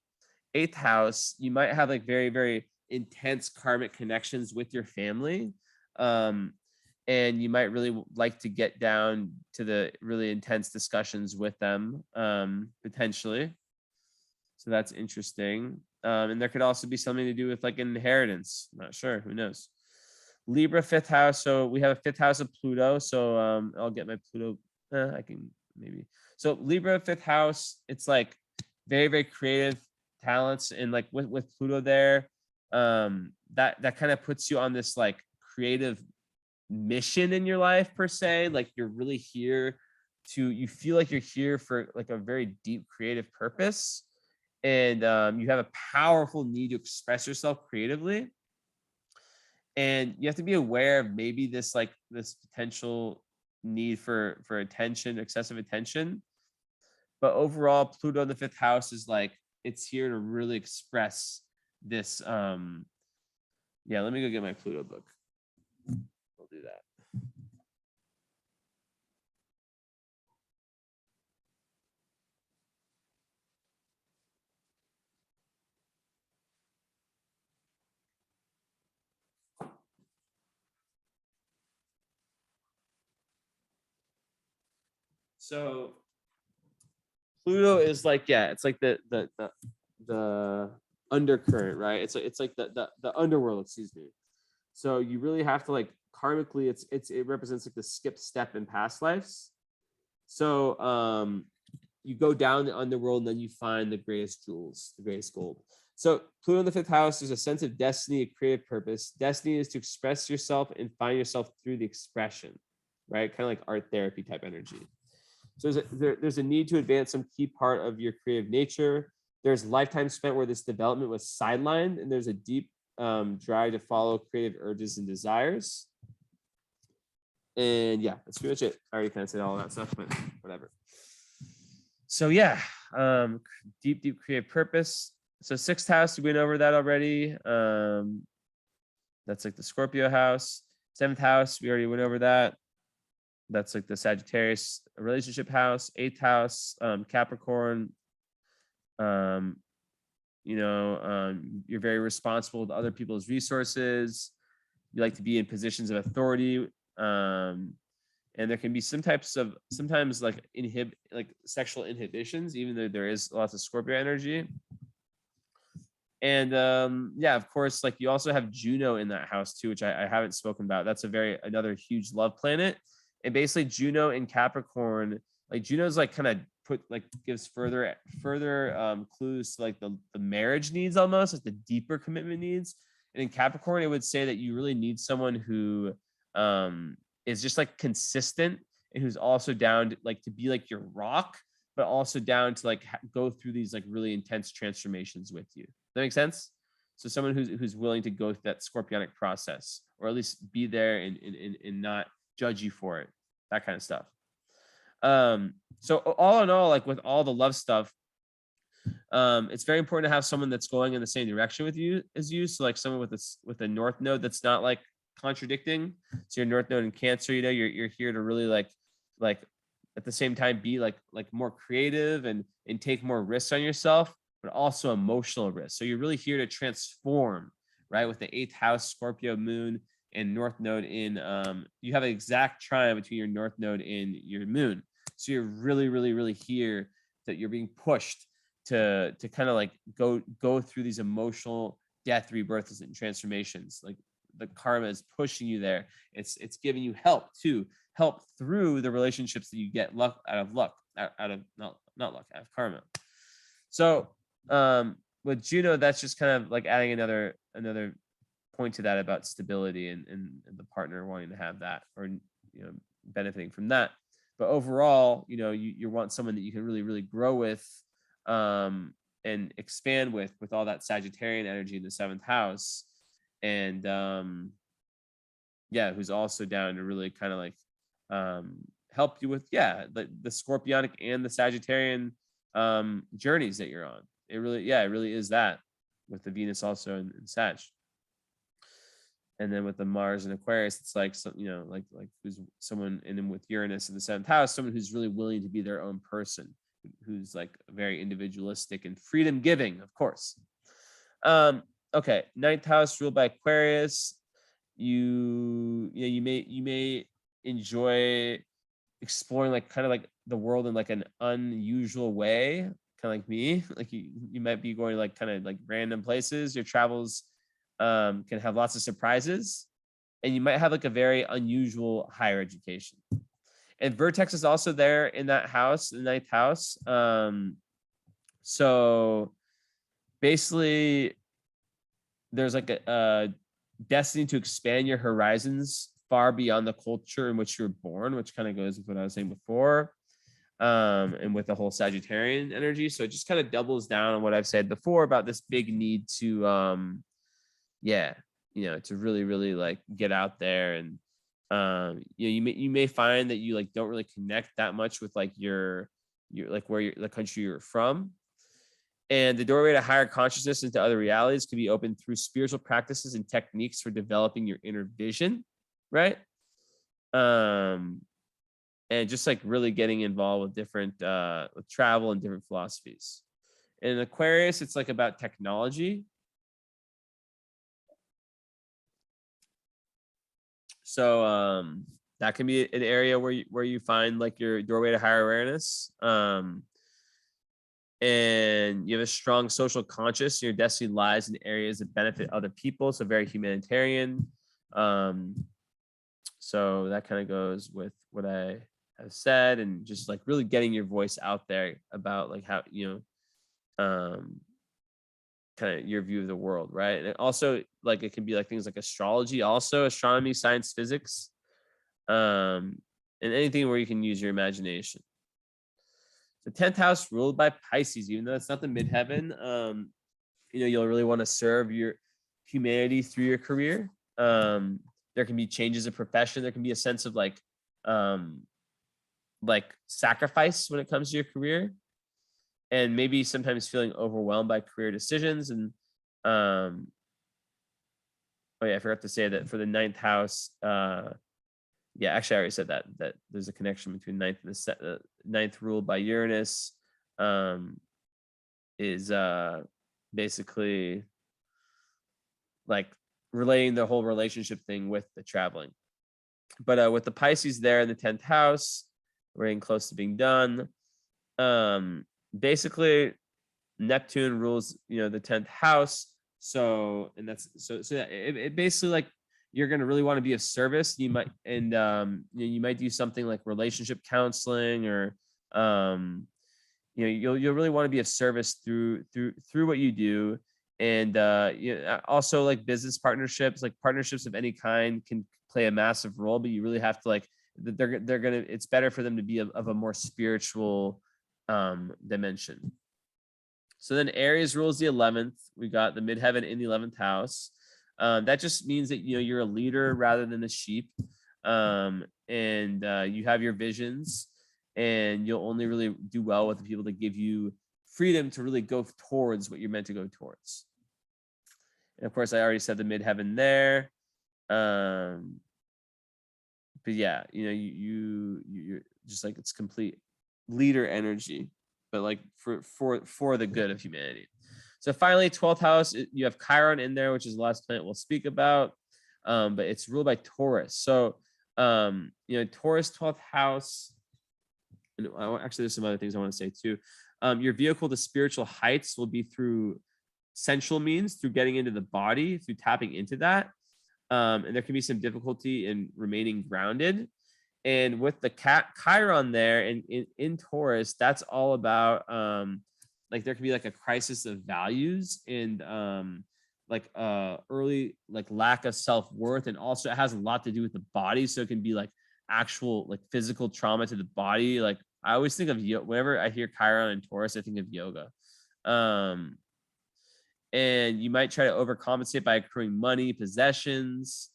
eighth house, you might have like very, very intense karmic connections with your family. And you might really like to get down to the really intense discussions with them, potentially. So that's interesting. And there could also be something to do with like inheritance. I'm not sure, who knows? Libra, fifth house. So we have a fifth house of Pluto. So I'll get my Pluto. I can maybe. So Libra, fifth house. It's like very, very creative talents, and like with Pluto there, that kind of puts you on this like creative mission in your life per se. Like you're really here you feel like you're here for like a very deep creative purpose, and you have a powerful need to express yourself creatively. And you have to be aware of maybe this potential need for attention, excessive attention. But overall, Pluto in the fifth house is like, it's here to really express this. Yeah, let me go get my Pluto book. I'll do that. So Pluto is like, yeah, it's like the undercurrent, right? It's like the underworld, excuse me. So you really have to like karmically, it represents like the skip step in past lives. So you go down the underworld and then you find the greatest jewels, the greatest gold. So Pluto in the fifth house, there's a sense of destiny, a creative purpose. Destiny is to express yourself and find yourself through the expression, right? Kind of like art therapy type energy. So there's a need to advance some key part of your creative nature. There's lifetime spent where this development was sidelined, and there's a deep drive to follow creative urges and desires. And yeah, that's pretty much it. I already kind of said all that stuff, but whatever. So yeah, deep creative purpose. So 6th house, we went over that already. That's like the Scorpio house. 7th house, we already went over that. That's like the Sagittarius relationship house. 8th house, Capricorn. You're very responsible with other people's resources. You like to be in positions of authority. And there can be sometimes like sexual inhibitions, even though there is lots of Scorpio energy. And of course, like you also have Juno in that house too, which I haven't spoken about. That's another huge love planet. And basically Juno in Capricorn, like Juno's like kind of gives further clues to like the marriage needs, almost like the deeper commitment needs. And in Capricorn, it would say that you really need someone who is just like consistent and who's also down to be like your rock, but also down to like go through these like really intense transformations with you. Does that make sense? So someone who's willing to go through that scorpionic process, or at least be there and not judge you for it, that kind of stuff. So all in all, like with all the love stuff, it's very important to have someone that's going in the same direction with you as you. So like someone with a north node that's not like contradicting. So your north node in Cancer, you're here to really like at the same time be like more creative and take more risks on yourself, but also emotional risks. So you're really here to transform, right? With the 8th house Scorpio moon and north node in you have an exact trine between your north node and your moon. So you're really here that you're being pushed to kind of like go through these emotional death, rebirths, and transformations. Like the karma is pushing you there. It's giving you help through the relationships that you get out of karma. So with Juno, that's just kind of like adding another point to that about stability and the partner wanting to have that, or benefiting from that. But overall, you want someone that you can really grow with and expand with all that Sagittarian energy in the 7th house, and who's also down to really kind of like help you with the Scorpionic and the Sagittarian journeys that you're on. It really is that, with the Venus also in Sag. And then with the Mars and Aquarius, it's like like who's someone, and then with Uranus in the 7th house, someone who's really willing to be their own person, who's like very individualistic and freedom giving, of course. Okay, 9th house ruled by Aquarius. You may enjoy exploring like kind of like the world in like an unusual way, kind of like me. Like you might be going to like kind of like random places. Your travels can have lots of surprises, and you might have like a very unusual higher education. And Vertex is also there in that house, the 9th house. So basically there's like a destiny to expand your horizons far beyond the culture in which you're born, which kind of goes with what I was saying before, and with the whole Sagittarian energy. So it just kind of doubles down on what I've said before about this big need to to really like get out there. And you may find that you like don't really connect that much with like your like where the country you're from. And the doorway to higher consciousness into other realities can be opened through spiritual practices and techniques for developing your inner vision, right? And just like really getting involved with different with travel and different philosophies. In Aquarius, it's like about technology. So that can be an area where you find like your doorway to higher awareness. And you have a strong social conscious. Your destiny lies in areas that benefit other people. So very humanitarian. So that kind of goes with what I have said, and just like really getting your voice out there about like how, kind of your view of the world, right? And also like it can be like things like astrology, also astronomy, science, physics, and anything where you can use your imagination. The 10th house ruled by Pisces, even though it's not the midheaven, you'll really want to serve your humanity through your career. There can be changes of profession. There can be a sense of like sacrifice when it comes to your career. and maybe sometimes feeling overwhelmed by career decisions. And um, oh yeah, I forgot to say that for the ninth house. Yeah, actually, I already said that there's a connection between ninth and the ninth ruled by Uranus, um, is basically like relating the whole relationship thing with the traveling. But with the Pisces there in the 10th house, we're getting close to being done. Basically, Neptune rules, the 10th house. So, and that's so yeah, it basically like you're going to really want to be of service. You might, and you might do something like relationship counseling, or you'll really want to be of service through what you do. And also like business partnerships, like partnerships of any kind can play a massive role, but you really have to like they're gonna, it's better for them to be of a more spiritual dimension. So then Aries rules the 11th. We got the midheaven in the 11th house. That just means that you're a leader rather than a sheep, and you have your visions, and you'll only really do well with the people that give you freedom to really go towards what you're meant to go towards. And of course, I already said the midheaven there. But yeah, you're just like, it's complete leader energy, but like for the good of humanity. So finally, 12th house, you have Chiron in there, which is the last planet we'll speak about. But it's ruled by Taurus. So Taurus 12th house. And actually, there's some other things I want to say too. Your vehicle to spiritual heights will be through sensual means, through getting into the body, through tapping into that. And there can be some difficulty in remaining grounded. And with the Chiron there and in Taurus, that's all about like there can be like a crisis of values, and like early like lack of self-worth, and also it has a lot to do with the body. So it can be like actual like physical trauma to the body. Like I always think of whenever I hear Chiron and Taurus, I think of yoga. And you might try to overcompensate by accruing money, possessions.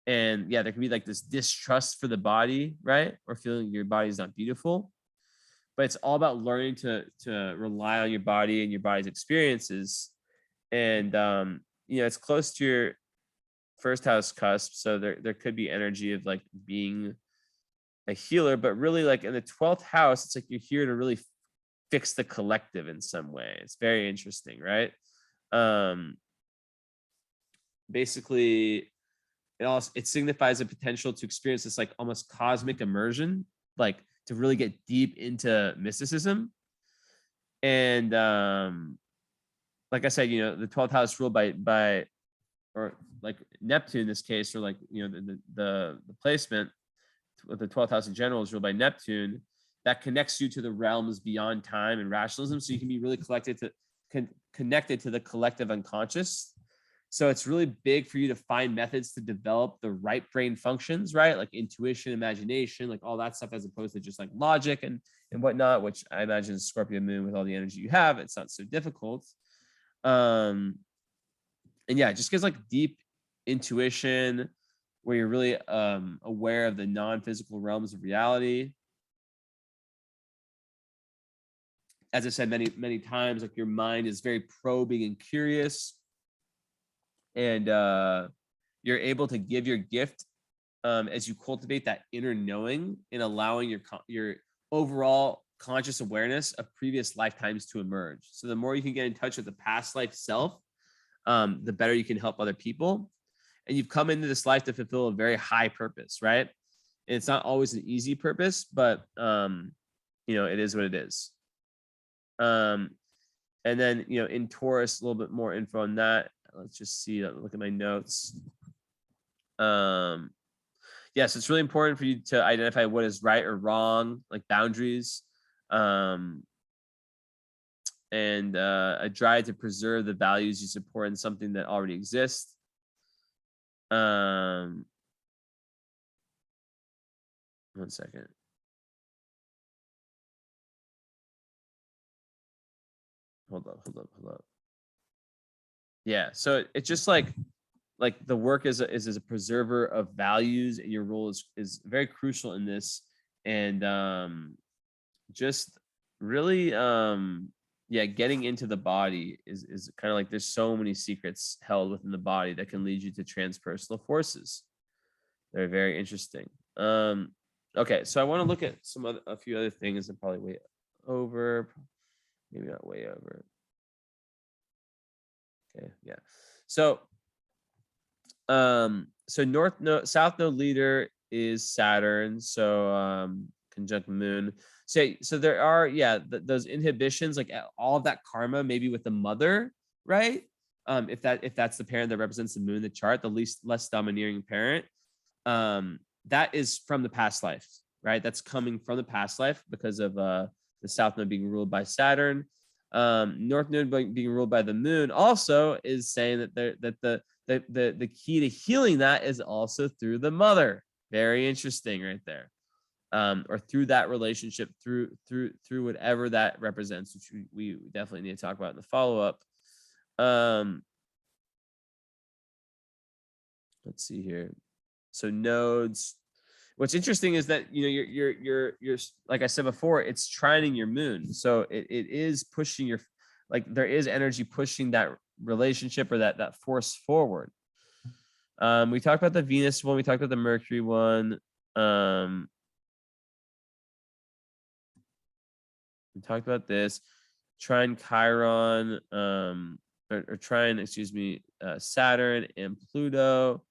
And yeah, there can be like this distrust for the body, right? Or feeling your body is not beautiful. But it's all about learning to rely on your body and your body's experiences. And it's close to your first house cusp. So there could be energy of like being a healer, but really like in the 12th house, it's like you're here to really fix the collective in some way. It's very interesting, right? Basically, it signifies a potential to experience this like almost cosmic immersion, like to really get deep into mysticism. And like I said, the 12th house ruled by or like Neptune in this case, or like the placement with the 12th house in general is ruled by Neptune. That connects you to the realms beyond time and rationalism, so you can be really connected to the collective unconscious. So it's really big for you to find methods to develop the right brain functions, right? Like intuition, imagination, like all that stuff, as opposed to just like logic and whatnot, which I imagine Scorpio Moon, with all the energy you have, it's not so difficult. And yeah, just gives like deep intuition where you're really aware of the non-physical realms of reality. As I said many times, like your mind is very probing and curious, and you're able to give your gift as you cultivate that inner knowing and allowing your overall conscious awareness of previous lifetimes to emerge. So the more you can get in touch with the past life self, the better you can help other people. And you've come into this life to fulfill a very high purpose, right? And it's not always an easy purpose, but it is what it is. And then in Taurus, a little bit more info on that. Let's just see. Look at my notes. Yes, it's really important for you to identify what is right or wrong, like boundaries, and a drive to preserve the values you support in something that already exists. One second. Hold up. Yeah, so it's just like the work is a preserver of values, and your role is very crucial in this. And just really yeah, getting into the body is kind of like there's so many secrets held within the body that can lead you to transpersonal forces. They're very interesting. Okay, so I want to look at a few other things and probably way over, maybe not way over. Okay, yeah. So south node leader is Saturn, so conjunct Moon. So there are, yeah, those inhibitions, like all of that karma, maybe with the mother, right? If that's the parent that represents the moon in the chart, the less domineering parent, that is from the past life, right? That's coming from the past life because of the south node being ruled by Saturn. North node being ruled by the moon also is saying that the key to healing that is also through the mother. Very interesting right there. Or through that relationship, through whatever that represents, which we definitely need to talk about in the follow-up. Let's see here. So nodes. What's interesting is that you're like I said before, it's trining your moon, so it is pushing your, like there is energy pushing that relationship or that force forward. We talked about the Venus one, we talked about the Mercury one. We talked about this trine Chiron, or trine, excuse me, Saturn and Pluto.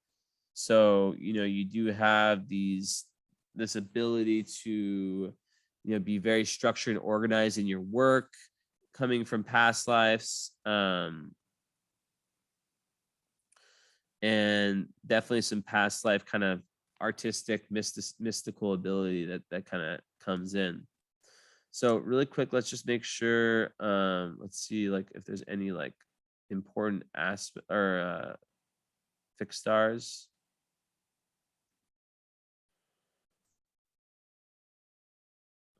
So you do have this ability to be very structured and organized in your work, coming from past lives, and definitely some past life kind of artistic mystical ability that kind of comes in. So really quick, let's just make sure, let's see like if there's any like important aspect or fixed stars.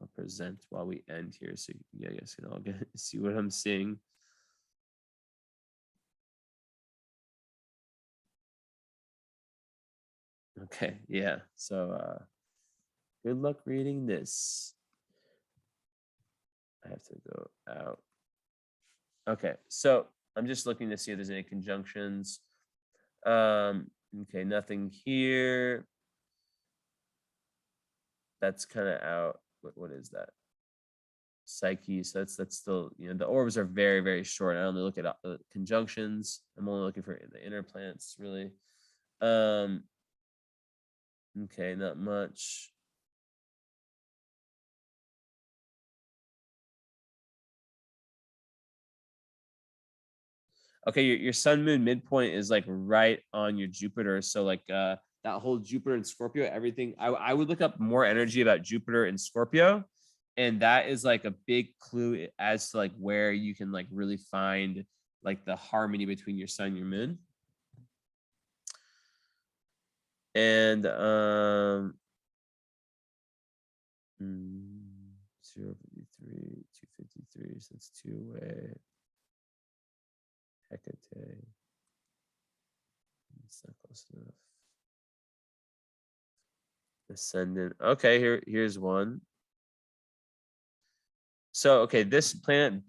I'll present while we end here, so you guys can all see what I'm seeing. Okay, yeah. So good luck reading this. I have to go out. Okay, so I'm just looking to see if there's any conjunctions. Okay, nothing here. That's kind of out. What is that? Psyche. So that's still, the orbs are very, very short. I only look at conjunctions. I'm only looking for the inner planets, really. Okay, not much. Okay, your sun moon midpoint is like right on your Jupiter. So like that whole Jupiter and Scorpio, everything. I would look up more energy about Jupiter and Scorpio. And that is like a big clue as to like where you can like really find like the harmony between your sun and your moon. And 053, 253, so that's two-way. Hecate. It's not close enough. Ascendant. Okay, here's one. So okay, this planet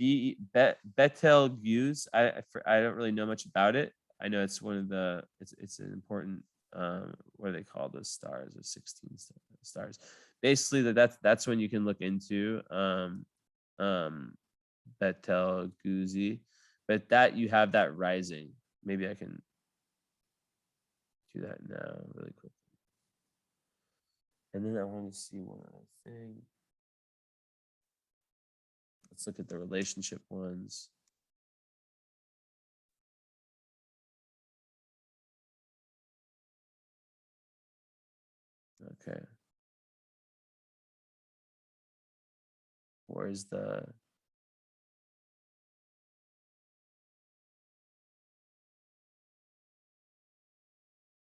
Betelgeuse. I don't really know much about it. I know it's one of the it's an important what do they call those stars, or 16 stars. Basically that's when you can look into Betelgeuse, but that you have that rising. Maybe I can do that now really quick. And then I want to see one other thing. Let's look at the relationship ones. Okay. Where's the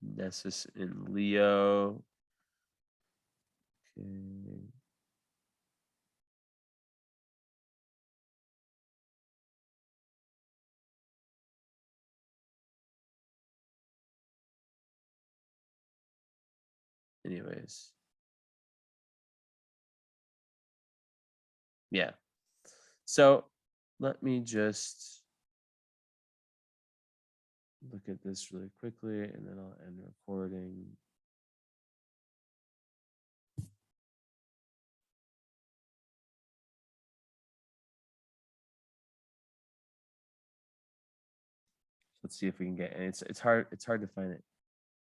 Nessus in Leo? Okay. Anyways. Yeah. So let me just look at this really quickly, and then I'll end recording. Let's see if we can get, and it's hard to find it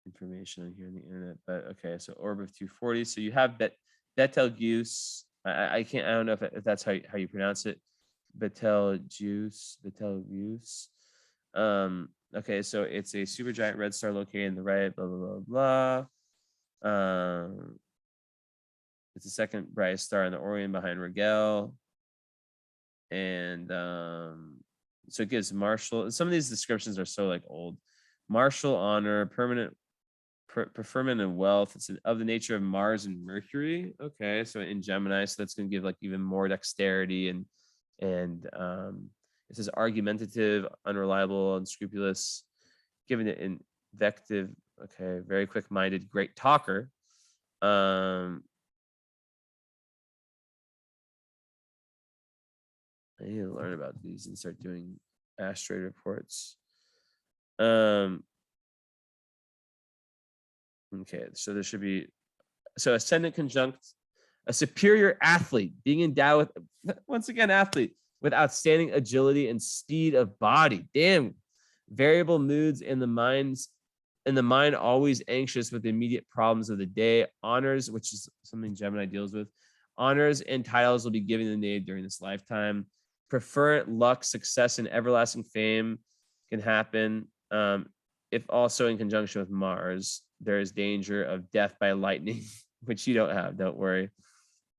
information on here on the internet, but okay. So orb of 240. So you have Betelgeuse. I can't, I don't know if that's how you pronounce it. Betelgeuse. Okay, so it's a supergiant red star located in the right, blah blah blah blah. It's the second brightest star in the Orion behind Rigel. And so it gives martial. Some of these descriptions are so like old. Martial honor, permanent preferment and wealth. It's of the nature of Mars and Mercury. Okay, so in Gemini, so that's going to give like even more dexterity and it says argumentative, unreliable, unscrupulous, given it invective. Okay, very quick-minded, great talker. I need to learn about these and start doing asteroid reports. Okay, so there should be, so ascendant conjunct, a superior athlete, being endowed with, once again, athlete, with outstanding agility and speed of body. Damn, variable moods in the mind always anxious with the immediate problems of the day. Honors, which is something Gemini deals with. Honors and titles will be given to the knave during this lifetime. Preferred luck, success, and everlasting fame can happen. If also in conjunction with Mars, there is danger of death by lightning, which you don't have, don't worry.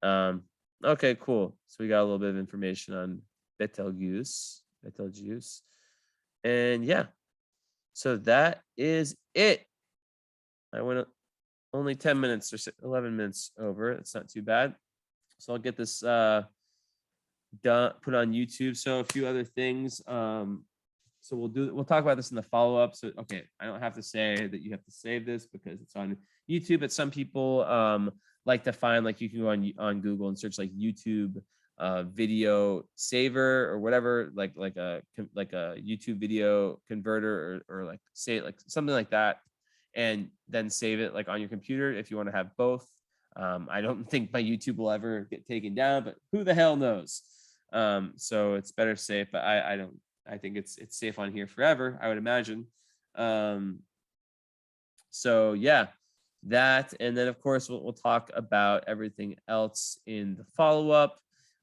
Okay, cool. So we got a little bit of information on Betelgeuse. And yeah, so that is it. I went only 10 minutes or 11 minutes over. It's not too bad. So I'll get this done, put on YouTube. So a few other things. So we'll talk about this in the follow-up. So okay, I don't have to say that you have to save this because it's on YouTube, but some people like to find, like, you can go on Google and search like YouTube video saver or whatever, like a YouTube video converter or like say like something like that, and then save it like on your computer if you want to have both. I don't think my YouTube will ever get taken down, but who the hell knows? So it's better safe, but I think it's safe on here forever, I would imagine. So yeah, that, and then of course we'll talk about everything else in the follow-up.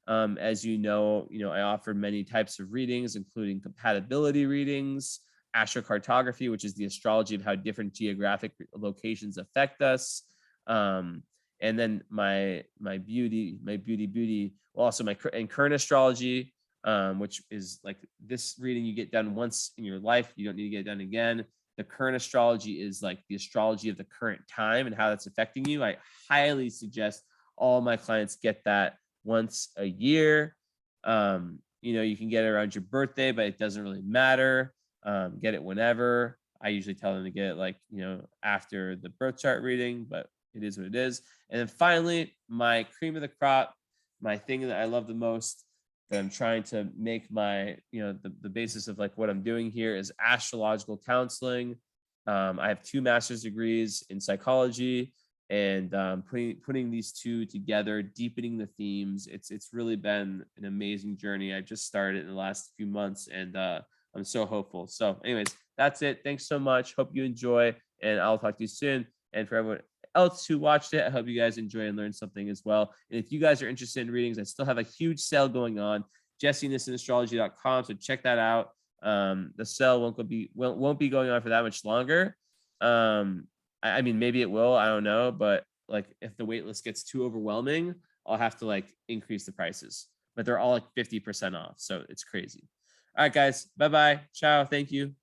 As you know, I offer many types of readings, including compatibility readings, Astro-Cartography, which is the astrology of how different geographic locations affect us. And then my beauty, well, also my current astrology, which is like this reading you get done once in your life. You don't need to get it done again. The current astrology is like the astrology of the current time and how that's affecting you. I highly suggest all my clients get that once a year. You can get it around your birthday, but it doesn't really matter. Get it whenever. I usually tell them to get it like, after the birth chart reading, but it is what it is. And then finally, my cream of the crop, my thing that I love the most, that I'm trying to make my, the basis of like what I'm doing here, is astrological counseling. I have 2 master's degrees in psychology, and putting these two together, deepening the themes. It's really been an amazing journey. I just started in the last few months, and I'm so hopeful. So anyways, that's it. Thanks so much. Hope you enjoy, and I'll talk to you soon. And for everyone else who watched it, I hope you guys enjoy and learn something as well. And if you guys are interested in readings, I still have a huge sale going on, jessenissonastrology.com. So check that out. The sale won't be going on for that much longer. I mean, maybe it will, I don't know, but like if the wait list gets too overwhelming, I'll have to like increase the prices, but they're all like 50% off. So it's crazy. All right, guys. Bye-bye. Ciao. Thank you.